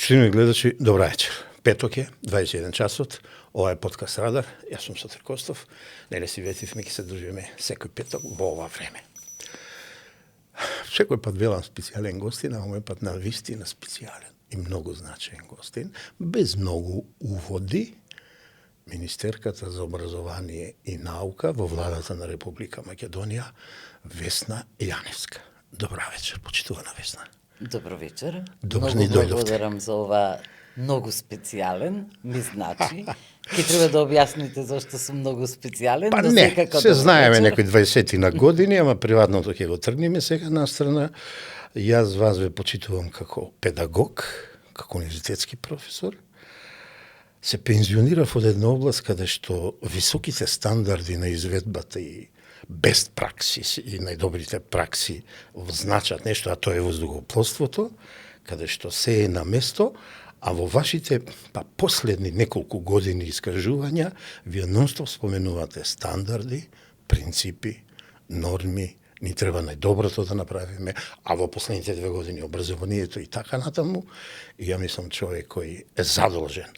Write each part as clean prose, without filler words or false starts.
Почитувани гледачи, добра вечер. Петок е, 21 часот, ова е подкаст Радар, јас сум Сотир Костов, нели си ветивме ќе се дружиме секој петок во ова време. Секој пат велам специјален гостин, а овој пат на вистина специјален и многу значаен гостин, без многу уводи, министерката за образование и наука во владата на Република Македонија, Весна Јаневска. Добра вечер, почитувана Весна. Добро вечер. Добро многу благодарам за ова многу специјален, ми значи. Ке треба да објасните зашто сум многу специјален. Па не, се знаеме некои 20 на години, ама приватното ќе го тргнеме сега настрана. Јас вас ве почитувам како педагог, како универзитетски професор. Се пензионирав од една област каде што високите стандарди на изведбата и best праксис и најдобрите пракси значат нешто, а тоа е воздухопловството, каде што се е на место, а во вашите последни неколку години искажувања, вие нонстоп споменувате стандарди, принципи, норми, ни треба најдоброто да направиме, а во последните 2 години образованието и така натаму, и ја мислам човек кој е задолжен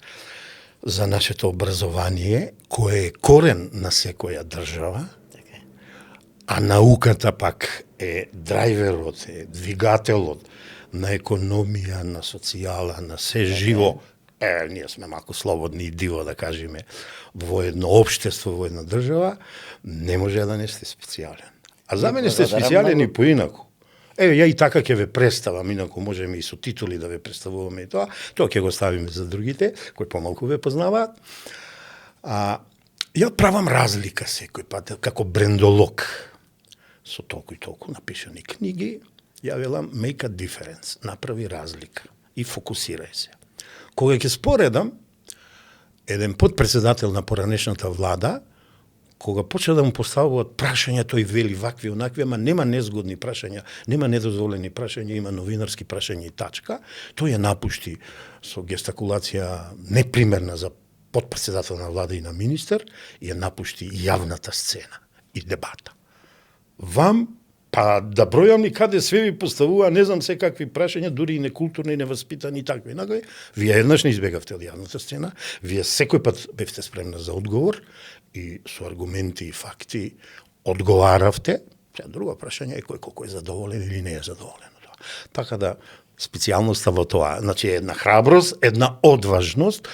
за нашето образование, кое е корен на секоја држава, а науката пак е драйверот, е двигателот на економија, на социјала, на се живо. Ние сме малку слободни и диво да кажеме во едно општество, во една држава, не може да не сте специјален. А за мене сте специјален и поинаку. Ја и така ќе ве представам, инаку можеме и со титули да ве представуваме и тоа ќе го ставиме за другите, кои помалку ве познаваат. Ја правам разлика секој пат, како брендолог, со толку и толку напишани книги, ја велам make a difference, направи разлика и фокусирај се. Кога ќе споредам, еден подпредседател на поранешната влада, кога почна да му поставуваат прашања, тој вели вакви, онакви, ама нема незгодни прашања, нема недозволени прашања, има новинарски прашања и тачка, тој ја напушти со гестакулација непримерна за подпредседател на влада и на министер, ја напушти јавната сцена и дебата. Вам, па да бројам и каде све ви поставува, не знам се какви прашања, дури и некултурни, и невоспитани и такви. Вие еднаш не избегавте од јавната сцена, вие секој пат бевте спремна за одговор и со аргументи и факти одговаравте. Друго прашање е кој колку е задоволен или не е задоволен. Така да, специјалноста во тоа, значи една храброст, една одважност,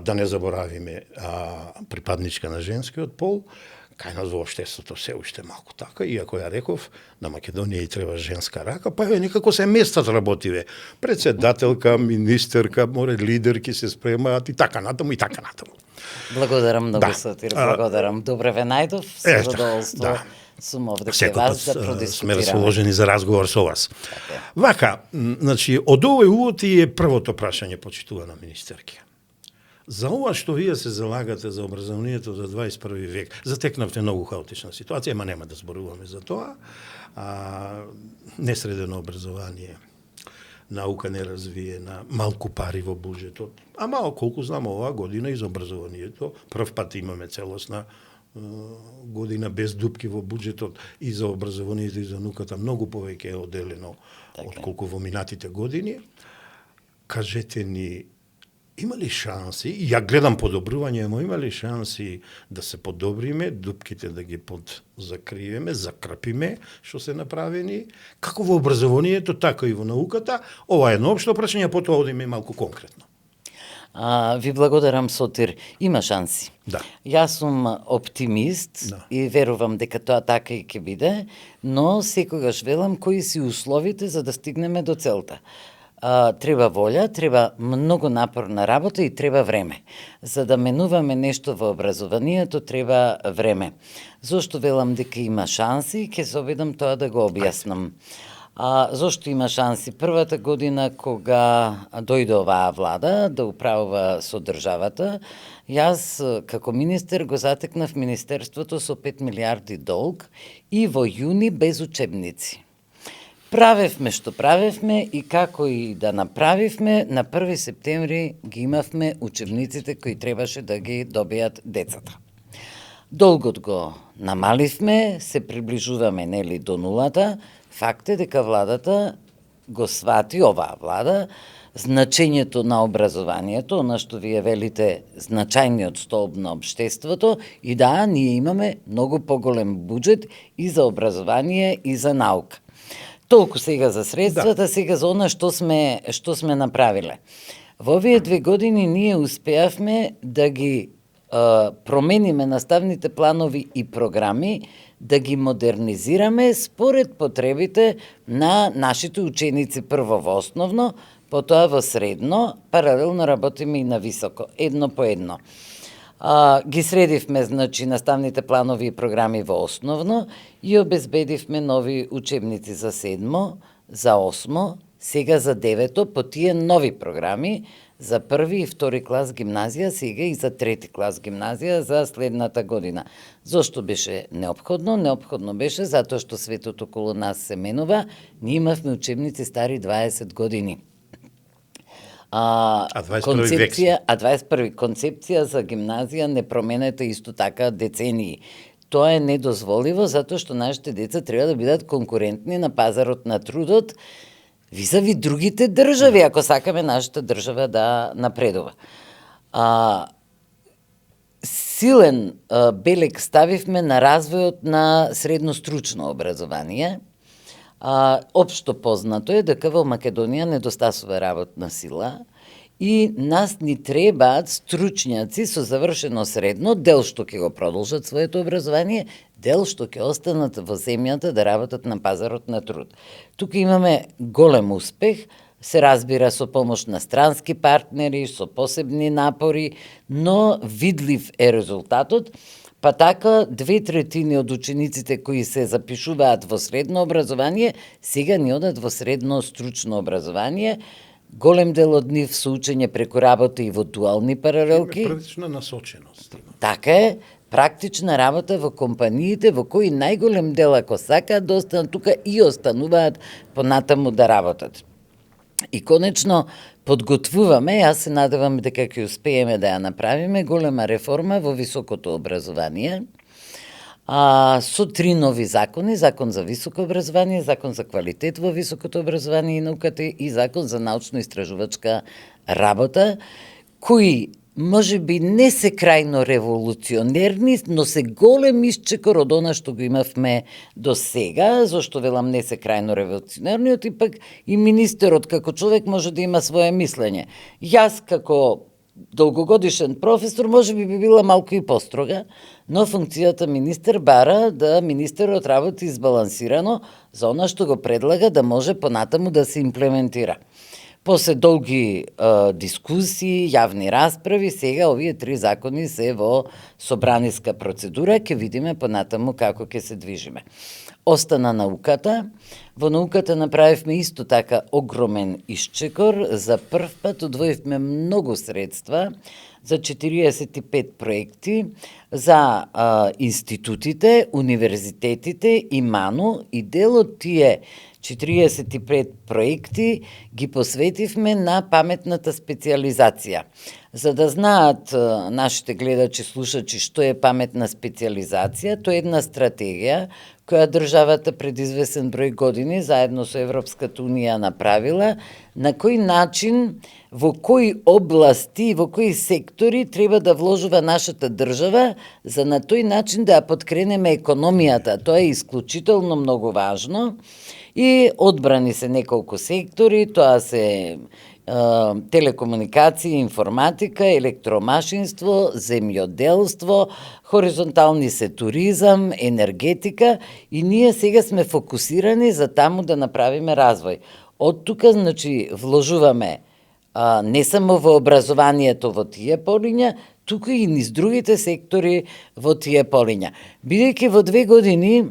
да не заборавиме припадничка на женскиот пол, кај нас во општеството се уште малку така, иако ја реков, на Македонија и треба женска рака, па некако се местат работиве. Председателка, министерка, море лидерки се спремаат и така натаму и така натаму. Благодарам многу, Сотир, благодарам. Добре ве најдов, со задоволство. Сум овде кај вас да продискутираме. Сме расположени за разговор со вас. Вака, значи, од овој увод е првото прашање, почитувана министерки. За ова што вие се залагате за образованието за 21 век, затекнавте многу хаотична ситуација, ама нема да зборуваме за тоа. Несредено образование, наука неразвиена, малку пари во буџетот. Ама колку знам оваа година и за образованието, прв пат имаме целосна година без дупки во буџетот и за образованието и за науката многу повеќе е оделено отколку во минатите години. Кажете ни, има ли шанси, ја гледам подобрување, но има ли шанси да се подобриме, дупките да ги подзакриеме, закрапиме, што се направени, како во образованието, така и во науката? Ова е едно општо прашање, потоа одиме малку конкретно. Ви благодарам, Сотир. Има шанси. Да. Јас сум оптимист и верувам дека тоа така и ќе биде, но секогаш велам кои си условите за да стигнеме до целта. Треба волја, треба многу напорна работа и треба време. За да менуваме нешто во образованието, треба време. Зошто велам дека има шанси, ќе се обидам тоа да го објаснам. Зошто има шанси? Првата година кога дојде оваа влада да управува со државата, јас како министер го затекнав министерството со 5 милиарди долг и во јуни без учебници. Правевме што правевме и како и да направивме, на 1 септември ги имавме учебниците кои требаше да ги добијат децата. Долгот го намаливме, се приближуваме до нулата. Факт е дека владата го свати, оваа влада, значењето на образованието, она што вие велите значајниот столб на општеството, и да, ние имаме многу поголем буџет и за образование и за наука. Толку сега за средствата, сега за она што сме направиле. Во овие 2 години ние успеавме да ги промениме наставните планови и програми, да ги модернизираме според потребите на нашите ученици, прво во основно, потоа во средно, паралелно работиме и на високо, едно по едно. Ги средивме, значи, наставните планови и програми во основно и обезбедивме нови учебници за 7, за 8, сега за 9 по тие нови програми, за 1 и 2 клас гимназија, сега и за 3 клас гимназија за следната година. Зошто беше неопходно? Неопходно беше затоа што светот околу нас се менува. Ние имавме учебници стари 20 години. 21 век. 21 концепција за гимназија не променета исто така децении. Тоа е недозволиво затоа што нашите деца треба да бидат конкурентни на пазарот на трудот визави другите држави, ако сакаме нашата држава да напредува. Силен белег ставивме на развојот на средно-стручно образование. Општо познато е дека во Македонија недостасува работна сила и нас ни требаат стручњаци со завршено средно, дел што ќе го продолжат своето образование, дел што ќе останат во земјата да работат на пазарот на труд. Тука имаме голем успех, се разбира со помош на странски партнери, со посебни напори, но видлив е резултатот. Па така, 2/3 од учениците кои се запишуваат во средно образование, сега ни одат во средно стручно образование. Голем дел од нив со учење преку работа и во дуални паралелки. Практична насоченост. Така е, практична работа во компаниите во кои најголем дел, ако сакаат да останат тука, и остануваат понатаму да работат. И конечно, подготвуваме, јас се надевам дека ќе успееме да ја направиме, голема реформа во високото образование, со 3 нови закони: закон за високо образование, закон за квалитет во високото образование и науката и закон за научно-истражувачка работа, кои може би не се крајно револуционерни, но се голем исчекор од она што го имавме до сега. Зошто велам не се крајно револуционерни? Пак и министерот како човек може да има свое мислење. Јас како долгогодишен професор може би била малку и построга, но функцијата министер бара да министерот работи избалансирано за она што го предлага да може понатаму да се имплементира. После долги дискусии, јавни расправи, сега овие 3 закони се во собраниска процедура, ќе видиме понатаму како ќе се движиме. Остана науката. Во науката направивме исто така огромен исчекор. За прв пат одвоивме многу средства за 45 проекти за институтите, универзитетите и МАНУ, и дел од тие 45 проекти ги посветивме на паметната специализација. За да знаат нашите гледачи, слушачи, што е паметна специализација, тоа е една стратегија која државата пред извесен број години заедно со Европската унија направила, на кој начин, во кои области, во кои сектори треба да вложува нашата држава, за на тој начин да ја подкренеме економијата. Тоа е исклучително многу важно. И одбрани се неколку сектори, тоа се телекомуникација, информатика, електромашинство, земјоделство, хоризонтални се туризам, енергетика, и ние сега сме фокусирани за таму да направиме развој. Од тука, значи, вложуваме не само во образованието во тие полиња, тука и низ другите сектори во тие полиња. Бидејќи во 2 години,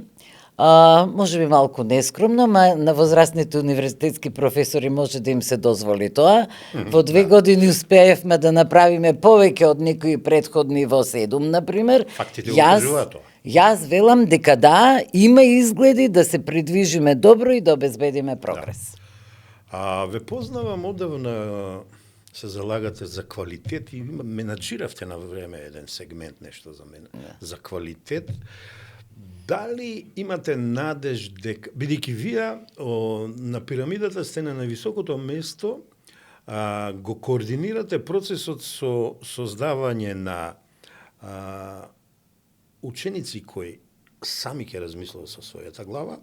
може би малку нескромно, ма на возрастните универзитетски професори може да им се дозволи тоа. Во 2 години успеевме да направиме повеќе од некои претходни во 7, например. Фактите укажуваат тоа. Јас велам дека да, има изгледи да се придвижиме добро и да обезбедиме прогрес. Ве познавам одавна, се залагате за квалитет и менаџиравте на време еден сегмент, нешто за мене, за квалитет. Дали имате надеж дека, бидејќи вие на пирамидата сте на највисокото место, го координирате процесот со создавање на ученици кои сами ќе размислуваат со својата глава,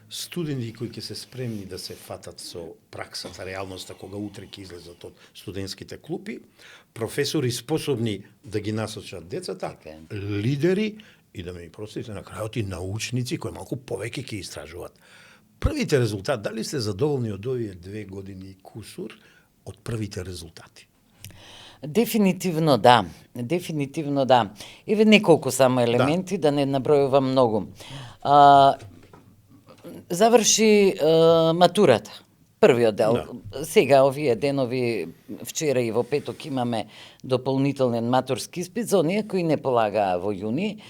студенти кои ќе се спремни да се фатат со праксата, реалноста, кога утре ќе излезат од студентските клупи, професори способни да ги насочат децата, лидери и да ме простите на крајот и научници кои малку повеќе ќе истражуваат. Првите резултати, дали сте задоволни од овие 2 години и кусур од првите резултати? Дефинитивно да. Дефинитивно да. Еве неколку само елементи, да не набројувам многу. Заврши матурата. Првиот дел. Да. Сега овие денови, вчера и во петок имаме дополнителен матурски испит за оние кои не полагаа во јуни.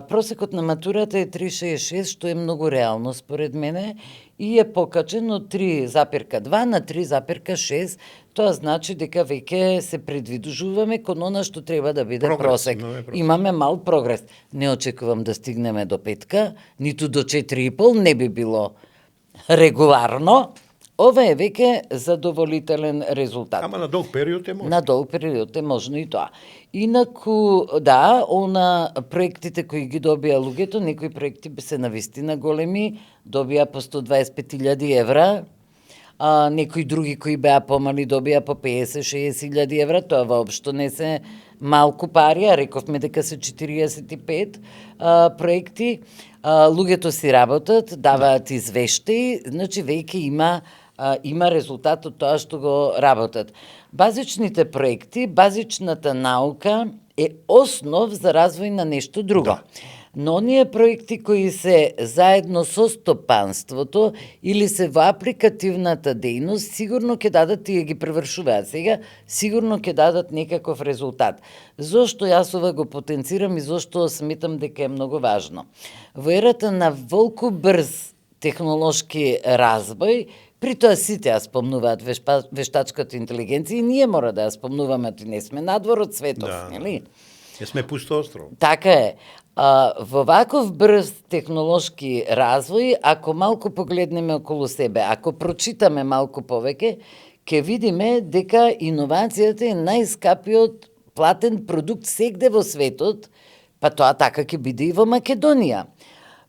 Просекот на матурата е 3,66, што е многу реално според мене и е покачен од 3,2 на 3,6. Тоа значи дека веќе се предвидуваме кон она што треба да биде просек. Имаме мал прогрес. Не очекувам да стигнеме до 5, ниту до 4,5, не би било регуларно. Ова е веќе задоволителен резултат. Ама на долг период е можно. На долг период е можно и тоа. Инаку, да, проектите кои ги добија луѓето, некои проекти се навистина големи, добија по 125.000 евра, некои други кои беа помали добија по 50-60.000 евра, тоа воопшто не се малку пари, а рековме дека се 45 проекти. Луѓето си работат, даваат извештаи, значи веќе има резултат од тоа што го работат. Базичните проекти, базичната наука е основ за развој на нешто друго. Да. Но оние проекти кои се заедно со стопанството или се во апликативната дејност, сигурно ќе дадат, тие ги превршуваат сега, сигурно ќе дадат некаков резултат. Зошто јас ова го потенцирам и зошто сметам дека е многу важно? Во ерата на волку брз технолошки развој, при тоа сите ја спомнуваат вештачката интелигенција и ние мора да ја спомнуваме, не сме надвор од светов, нели? Не сме пусто остров. Така е. Во ваков брз технолошки развој, ако малку погледнеме околу себе, ако прочитаме малку повеќе, ќе видиме дека иновацијата е најскапиот платен продукт сегде во светот, па тоа така ќе биде и во Македонија.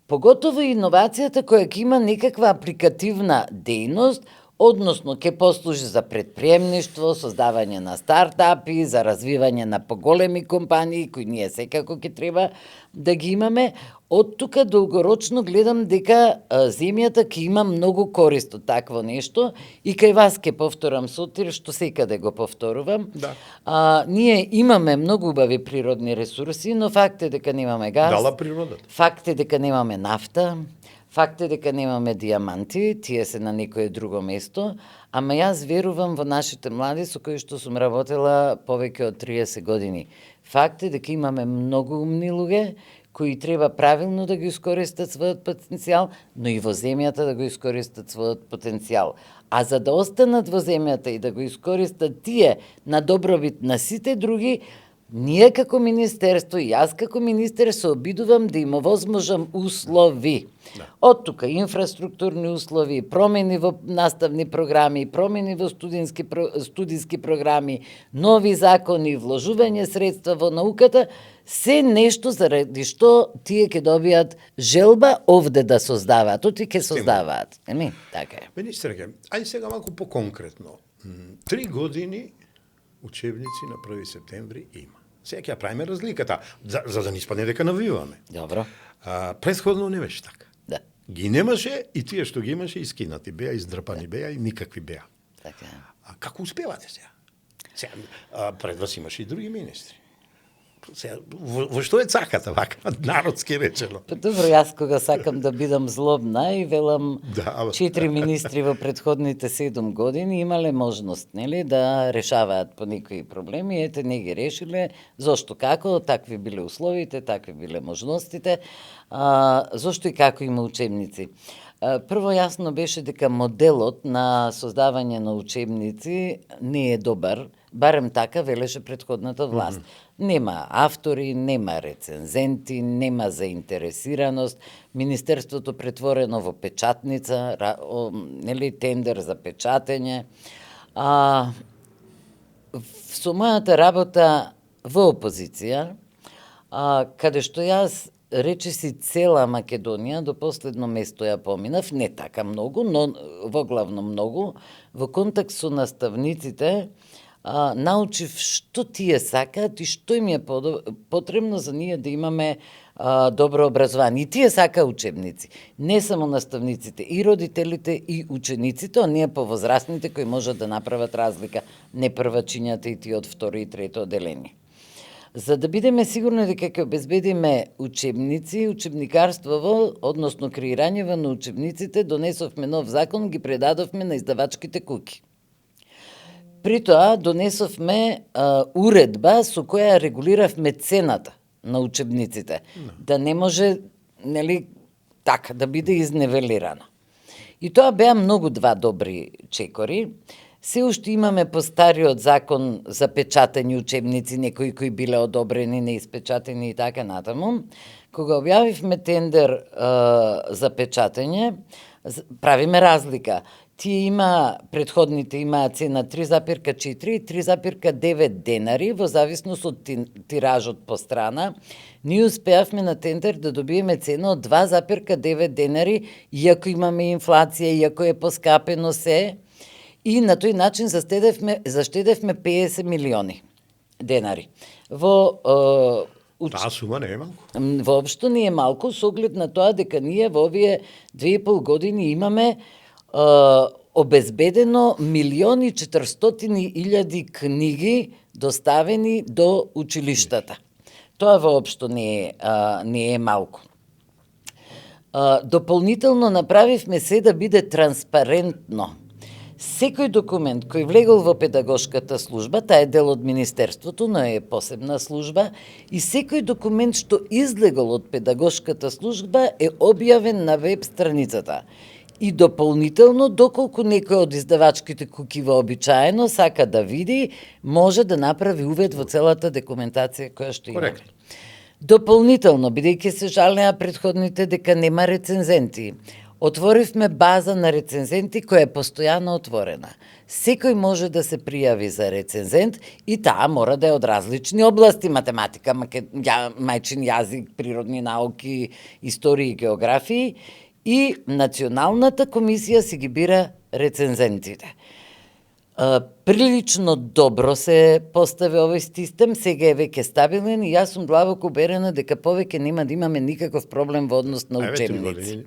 Поготово иновацијата која ќе има некаква апликативна дејност, односно ќе послужи за предприемништво, создавање на стартапи, за развивање на поголеми компании, кои ние секако ќе треба да ги имаме. Од тука долгорочно гледам дека земјата ќе има многу корист од такво нешто и кај вас ќе повторам сутир, што секаде го повторувам. Да. Ние имаме многу убави природни ресурси, но факт е дека немаме газ. Дала природата. Факт е дека немаме нафта. Факт е дека немаме диаманти, тие се на некое друго место, ама јас верувам во нашите млади со кои што сум работела повеќе од 30 години. Факт е дека имаме многу умни луѓе кои треба правилно да го искористат својот потенцијал, но и во земјата да го искористат својот потенцијал. А за да останат во земјата и да го искористат тие на добробит на сите други, ние како министерство и јас како министер се обидувам да им овозможам услови. Да. Од тука инфраструктурни услови, промени во наставни програми, промени во студиски програми, нови закони, вложување средства во науката, се нешто заради што тие ќе добијат желба овде да создаваат, оти ќе создаваат. Еми, така е. Министерке, ајде сега малку по-конкретно. 3 години учебници на 1 септември има. Сега ќе ја правиме разликата, за да не испадне дека навиваме. Добро. Претходно не беше така. Да. Ги немаше и тие што ги имаше искинати беа, издрпани беа и никакви беа. Така е. Како успевате сега? Сега пред вас имаше и други министри. Сега, во што е цаката, вака, народски речено? Добро, јас кога сакам да бидам злобна и велам 4 министри во предходните 7 години имале можност, нели, да решаваат по некои проблеми, ете не ги решиле, зошто како, такви биле условите, такви биле можностите, зошто и како има учебници. Прво јасно беше дека моделот на создавање на учебници не е добар, барем така велеше претходната власт. Нема автори, нема рецензенти, нема заинтересираност, Министерството претворено во печатница, нели, тендер за печатење. Со мојата работа во опозиција, каде што јас речиси цела Македонија до последно место ја поминав, не така многу, но во главно многу, во контакт со наставниците, научив што тие сакаат и што им е потребно за ние да имаме добро образование. И тие сака учебници. Не само наставниците, и родителите, и учениците, оние повозрастните кои можат да направат разлика, не првачињата и тие од второ и трето одделение. За да бидеме сигурни дека ќе обезбедиме учебници, учебникарството, односно креирањето на учебниците, донесовме нов закон, ги предадовме на издавачките куќи. При тоа донесовме уредба со која регулиравме цената на учебниците, да не може, нели, така да биде изневелирано. И тоа беа многу два добри чекори. Се уште имаме по стариот закон за печатени учебници, некои кои биле одобрени, неиспечатени и така натаму. Кога објавивме тендер за печатење, правиме разлика. Тие предходните имаа цена 3,4 и 3,9 денари, во зависност од тиражот по страна. Ние успеавме на тендер да добиеме цена од 2,9 денари, иако имаме инфлација, иако е поскапено се. И на тој начин заштедевме 50 милиони денари. Таа сума не е малку. Воопшто не е малку, со оглед на тоа дека ние во овие 2,5 години имаме обезбедено 1.400.000 книги доставени до училиштата. Тоа воопшто не е малку. Дополнително направивме се да биде транспарентно. Секој документ кој влегол во педагошката служба, таа е дел од Министерството, но е посебна служба, и секој документ што излегол од педагошката служба е објавен на веб страницата. И дополнително, доколку некој од издавачките куќи вообичаено сака да види, може да направи увид во целата документација која што има. Дополнително, бидејќи се жалеа предходните дека нема рецензенти, отворивме база на рецензенти која е постојано отворена. Секој може да се пријави за рецензент и таа мора да е од различни области, математика, мајчин јазик, природни науки, историја и географија, и Националната комисија си ги бира рецензентите. Прилично добро се постави овој систем, сега е веќе стабилен и јас сум длабоко убедена дека повеќе нема да имаме никаков проблем во однос на учебници.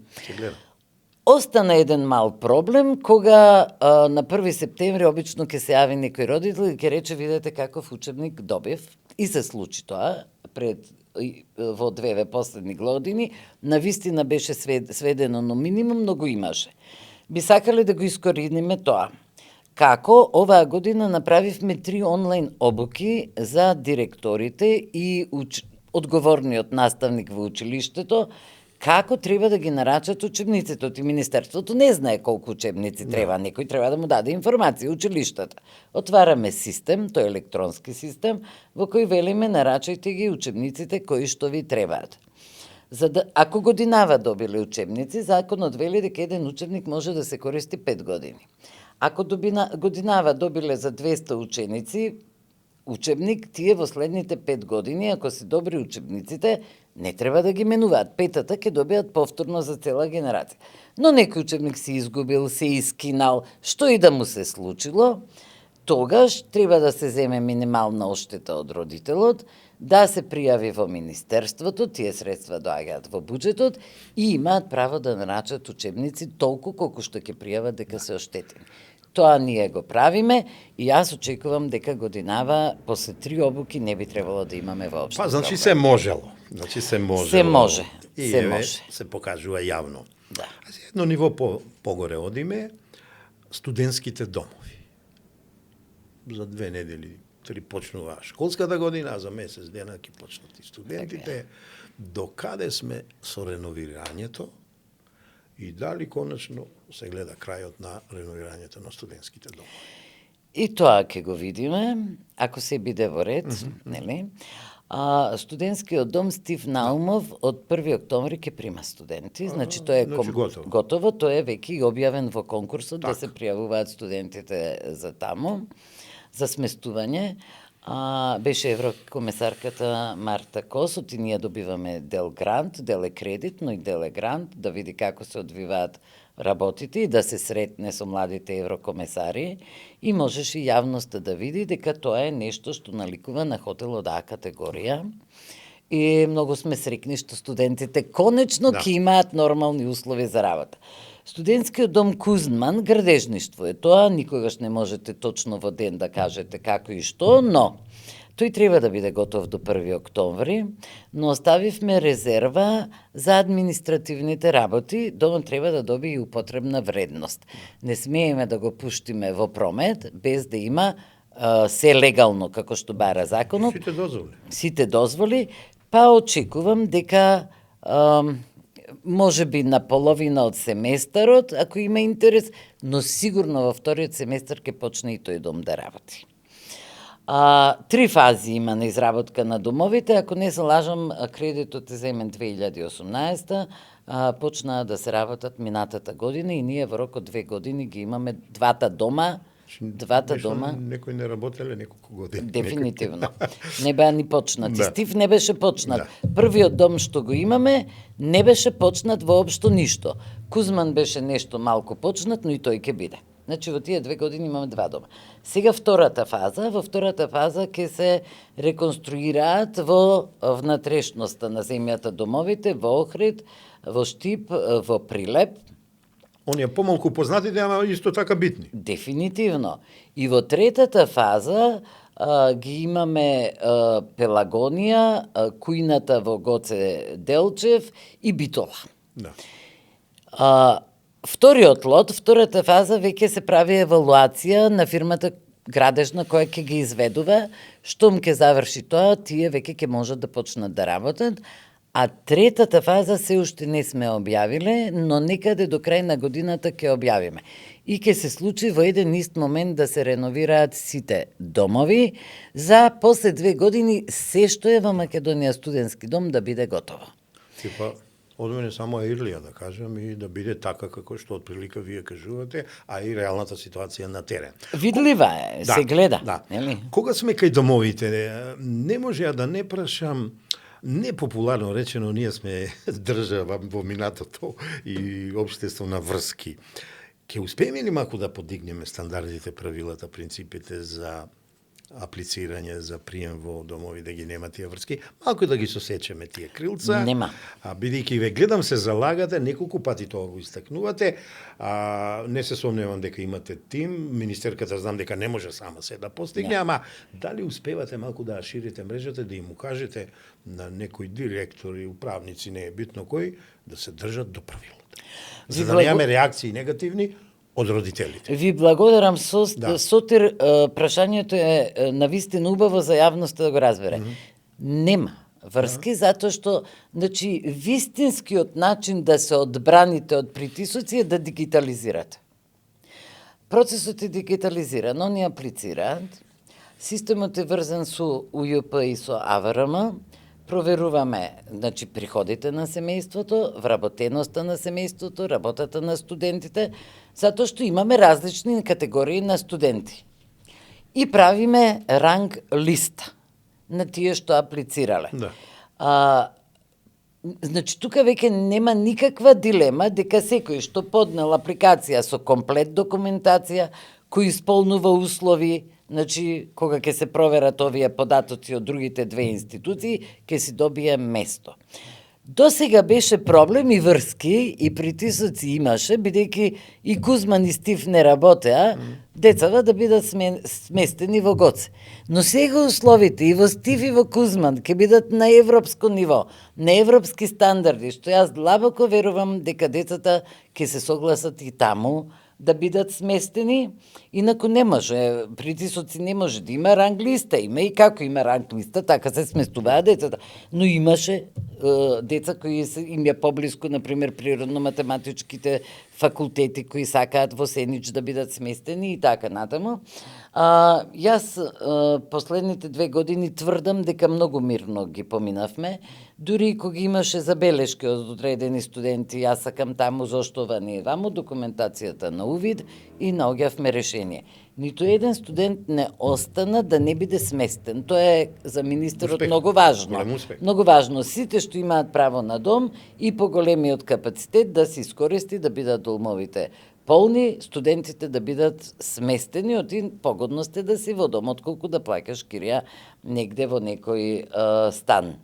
Остана еден мал проблем, кога на 1 септември обично ќе се јави некој родител и ќе рече, видете каков учебник добив, и се случи тоа во 2 последни години. Навистина беше сведено на минимум, но го имаше. Би сакале да го искориниме тоа. Како оваа година направивме 3 онлайн обуки за директорите и одговорниот наставник во училиштето, како треба да ги нарачат учебниците. И Министерството не знае колку учебници треба, некој треба да му даде информација училиштата. Отвараме систем, тој е електронски систем, во кој велиме нарачајте ги учебниците кои што ви требаат. Ако годинава добиле учебници, законот вели дека еден учебник може да се користи 5 години. Ако годинава добиле за 200 ученици учебник, тие во следните 5 години, ако се добри учебниците, не треба да ги менуваат. 5-та ќе добијат повторно за цела генерација. Но некој учебник се изгубил, се искинал, што и да му се случило, тогаш треба да се земе минимална оштета од родителот, да се пријави во Министерството, тие средства доаѓаат во буџетот и имаат право да нарачат учебници толку колку што ќе пријават дека се оштетени. Тоа ние го правиме и јас очекувам дека годинава после 3 обуки не би требало да имаме воопшто. Значи се можело. Се може. И се покажува јавно. Да. А за едно ниво погоре одиме, студентските домови. За 2 недели, 3 почнува школската година, а за месец дена ќе почнат и студентите. Докаде сме со реновирањето и дали конечно се гледа крајот на реновирањето на студентските домови? И тоа ќе го видиме, ако се биде во ред, нели? А студентскиот дом Стив Наумов од 1 октомври ќе прима студенти, значи тоа е готово, тоа е веќе и објавен во конкурсот да се пријавуваат студентите за таму, за сместување. Беше еврокомесарката Марта Косот и ние добиваме дел грант, дел е кредит, но и дел е грант, да види како се одвиваат работите и да се сретне со младите еврокомесари и можеше јавноста да види дека тоа е нешто што наликува на хотел од А категорија. И многу сме срекни што студентите конечно ќе имаат нормални услови за работа. Студентскиот дом Кузман, градежништво е тоа, никогаш не можете точно во ден да кажете како и што, но тој треба да биде готов до 1 октомври, но оставивме резерва за административните работи, домот треба да добие и употребна вредност. Не смееме да го пуштиме во промет без да има се легално како што бара законот. Сите дозволи, па очекувам дека може би на половина од семестарот, ако има интерес, но сигурно во вториот семестар ќе почне и тој дом да работи. 3 фази има на изработка на домовите, ако не се лажам, кредитот е земен 2018, почнаа да се работат минатата година и ние во рок од 2 години ги имаме двата дома. Некој не работеле неколку години. Дефинитивно. Не беа ни почнати. Стив не беше почнат. Првиот дом што го имаме не беше почнат воопшто ништо. Кузман беше нешто малку почнат, но и тој ќе биде. Значи во тие 2 години имаме 2 дома. Сега втората фаза, во втората фаза ќе се реконструираат во внатрешноста на земјата домовите, во Охрид, во Штип, во Прилеп. Оние помалку познатите, ама исто така битни. Дефинитивно. И во третата фаза ги имаме Пелагонија, Кујната во Гоце Делчев и Битола. Вториот лот, втората фаза, веќе се прави евалуација на фирмата градежна која ќе ги изведува. Штом ќе заврши тоа, тие веќе ќе можат да почнат да работат. А третата фаза се уште не сме објавиле, но некаде до крај на годината ќе објавиме. И ќе се случи во еден ист момент да се реновираат сите домови, за после 2 години се што е во Македонија студентски дом да биде готово. Типа, од мене само Ирлија да кажам и да биде така како што отприлика вие кажувате, а и реалната ситуација на терен. Видлива е, се гледа. Нели? Кога сме кај домовите, не може да не прашам. Непопуларно речено, ние сме држава во минатото и општество на врски. Ке успееме ли малку да подигнеме стандардите, правилата, принципите за аплицирање, за прием во домови, да ги нема тие врски? Малку да ги сосечеме тие крилца. Нема. Бидејќи ве гледам се залагате, неколку пати тоа го истакнувате, не се сомневам дека имате тим, министерката знам дека не може сама се да постигне, ама дали успевате малку да ширите мрежата, да им укажете на некои директори, управници, не е битно кој, да се држат до правилата. За да немаме реакции негативни од родителите. Ви благодарам, Сотир, прашањето е навистина убаво за јавноста да го разбере. Нема врски, затоа што, значи, вистинскиот начин да се одбраните од притисоци е да дигитализирате. Процесот е дигитализиран, они аплицираат, системот е врзан со УЈП и со АВРМ, проверуваме, значи, приходите на семејството, вработеноста на семејството, работата на студентите, затоа што имаме различни категории на студенти. И правиме ранг листа на тие што аплицирале. Значи, тука веќе нема никаква дилема дека секој што поднел апликација со комплет документација, кој исполнува услови, значи, кога ќе се проверат овие податоци од другите 2 институции, ќе си добие место. До сега беше проблем и врски, и притисоци имаше, бидејќи и Кузман и Стив не работеа, децата да бидат сместени во Гоце. Но сега условите и во Стив и во Кузман ќе бидат на европско ниво, на европски стандарди, што јас длабоко верувам дека децата ќе се согласат и таму, да бидат сместени, инаку не може, притисоци не може да има ранг листа, има и како има ранг листа, така се сместуваат децата. Но имаше деца кои им ја поблиску, например, природно-математичките факултети кои сакаат во Сенич да бидат сместени и така натаму. Јас последните 2 години тврдам дека многу мирно ги поминавме, дури и кога имаше забелешки од одредени студенти, јас сакам таму зошто ова не е ваму, документацијата на увид и наоѓавме решение. Ниту еден студент не остана да не биде сместен. Тоа е за министерот успех. Многу важно. Голем успех. Многу важно. Сите што имаат право на дом и поголемиот капацитет да се искористи, да бидат домовите полни, студентите да бидат сместени, погодност е да си во дом, отколку да плаќаш кирија негде во некој стан.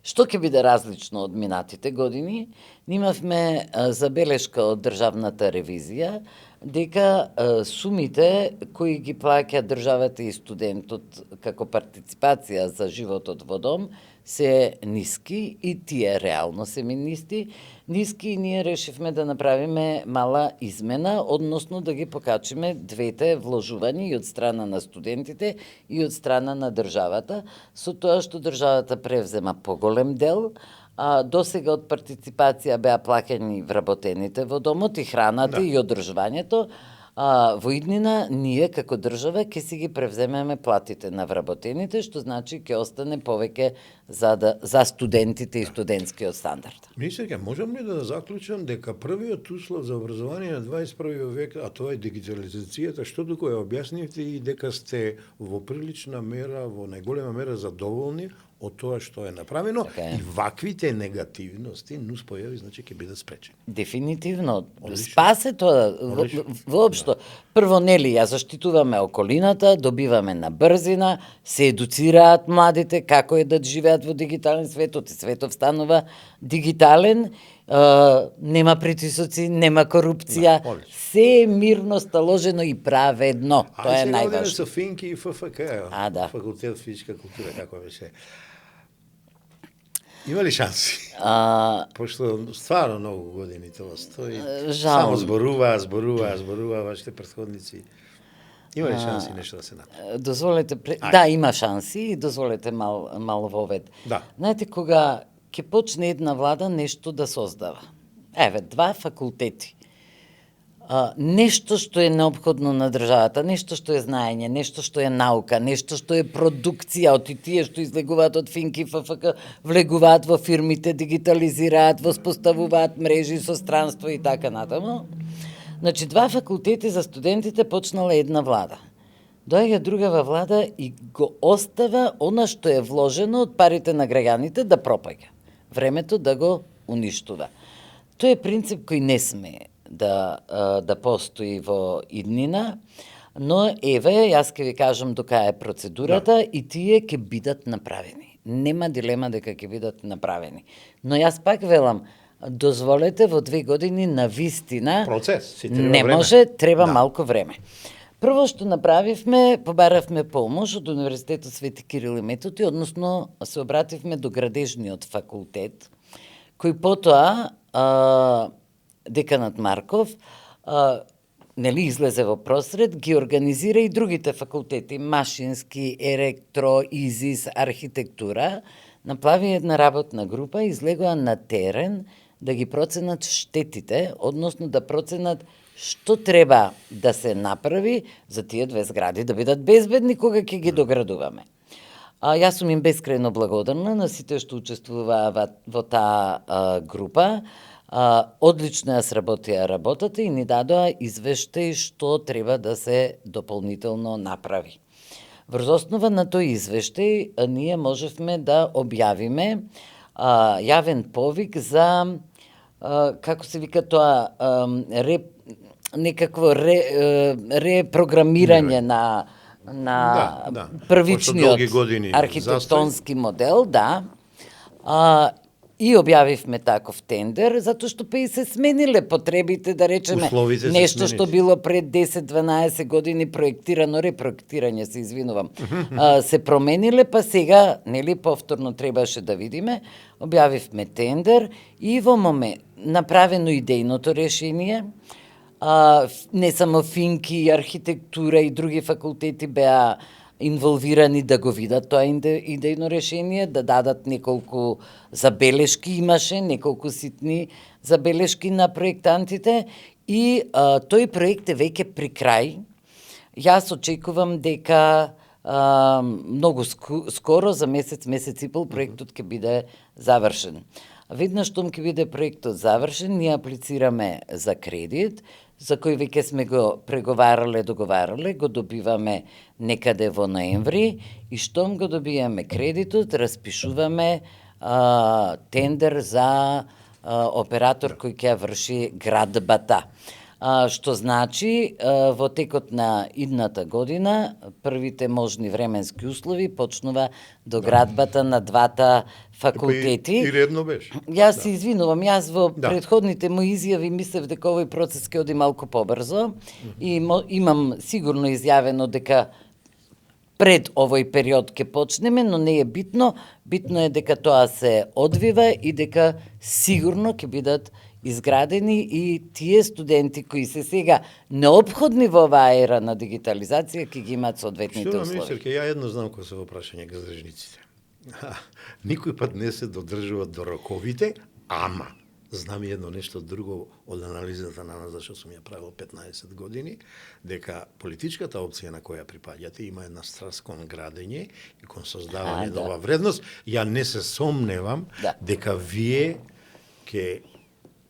Што ќе биде различно од минатите години? Имавме забелешка од државната ревизија дека сумите кои ги плаќа државата и студентот како партиципација за животот во дом се ниски и тие реално се ниски и ние решивме да направиме мала измена, односно да ги покачиме двете вложувања и од страна на студентите и од страна на државата, со тоа што државата превзема поголем дел, до сега од партиципација беа плаќани вработените во домот и храната и одржувањето. Во иднина ние како држава ќе си ги превземеме платите на вработените, што значи ќе остане повеќе за студентите и студентскиот стандард. Министерка, можам ли да заклучам дека првиот услов за образование на 21 век, а тоа е дигитализацијата, што туку ја објаснивте и дека сте во прилична мера, во најголема мера задоволни од тоа што е направено, и ваквите негативности, нуспојави, значи ќе бидат спречени. Дефинитивно. Спасе тоа воопшто. Прво, нели, ја заштитуваме околината, добиваме на брзина, се едуцираат младите како е да живеат во дигитален светот и светот станува дигитален, нема притисоци, нема корупција, се е мирно сталожено и праведно. Тоа е најважно. Со Финки и ФФК, факултет физичка култура, како беше. Има ли шанси? Пошто стварно многу години тоа стои. Само зборува вашите претходници. Има ли шанси нешто да се направи? Дозволете, да, има шанси и дозволете мал вовед. Да. Знаете, кога ќе почне една влада нешто да создава. Еве, 2 факултети. Нешто што е неопходно на државата, нешто што е знаење, нешто што е наука, нешто што е продукција од тие што излегуваат од Финки, ФФК, влегуваат во фирмите, дигитализираат, воспоставуваат мрежи со странство и така натаму. Значи, 2 факултети за студентите почнала една влада. Доаѓа другава влада и го остава она што е вложено од парите на граѓаните да пропаѓа. Времето да го уништува. Тој е принцип кој не сме да постои во иднина, но еве, јас ќе ви кажам дока е процедурата и тие ќе бидат направени. Нема дилема дека ќе бидат направени. Но јас пак велам, дозволете во 2 години на вистина процес, си треба не време. може, треба малку време. Прво што направивме, побаравме помош од Универзитетот Свети Кирил и Методи, односно се обративме до градежниот факултет, кој потоа деканат Марков излезе во просред, ги организира и другите факултети, машински, електро, ИЗИС, архитектура, направи една работна група и излегоа на терен да ги проценат штетите, односно да проценат што треба да се направи за тие 2 згради да бидат безбедни кога ќе ги доградуваме. Јас сум им бескрајно благодарна на сите што учествуваа во таа група. Одлично ја сработија работата и ни дадоа извештај што треба да се дополнително направи. Врз основа на тој извештај ние можевме да објавиме јавен повик за како се вика тоа некакво репрограмирање на првичниот архитектонски модел, и објавивме таков тендер, затоа што па и се смениле потребите, да речеме, нешто што било пред 10-12 години проектирано, репроектирање, се извинувам, се промениле, па сега, нели, повторно требаше да видиме, објавивме тендер и во момент направено идејното решение, не само Финки, архитектура и други факултети беа инволвирани да го видат тоа идејно решение, да дадат неколку забелешки, имаше неколку ситни забелешки на проектантите и тој проект е веќе при крај. Јас очекувам дека многу скоро, за месец и пол, проектот ќе биде завршен. Веднаш штом ќе биде проектот завршен, ние аплицираме за кредит, за кој веќе сме го преговарале, договарале, го добиваме некаде во ноември и штом го добиеме кредитот, распишуваме тендер за оператор кој ќе врши градбата. Што значи, во текот на идната година, првите можни временски услови почнува доградбата на двата факултети. И редно беше. Јас се извинувам, јас во предходните мои изјави мислев дека овој процес ќе оди малку побрзо и имам сигурно изјавено дека пред овој период ќе почнеме, но не е битно. Битно е дека тоа се одвива и дека сигурно ќе бидат изградени и тие студенти кои се сега неопходни во оваа ера на дигитализација ќе ги имаат соодветните услови. Министерке, ја едно знам кој се во прашање газдржниците. Никој пат не се додржуваат до роковите, ама знам едно нешто друго од анализата на нас, зашто сум ја правил 15 години, дека политичката опција на која припаѓате има една страст кон градење и кон создавање нова вредност. Ја не се сомневам дека вие ќе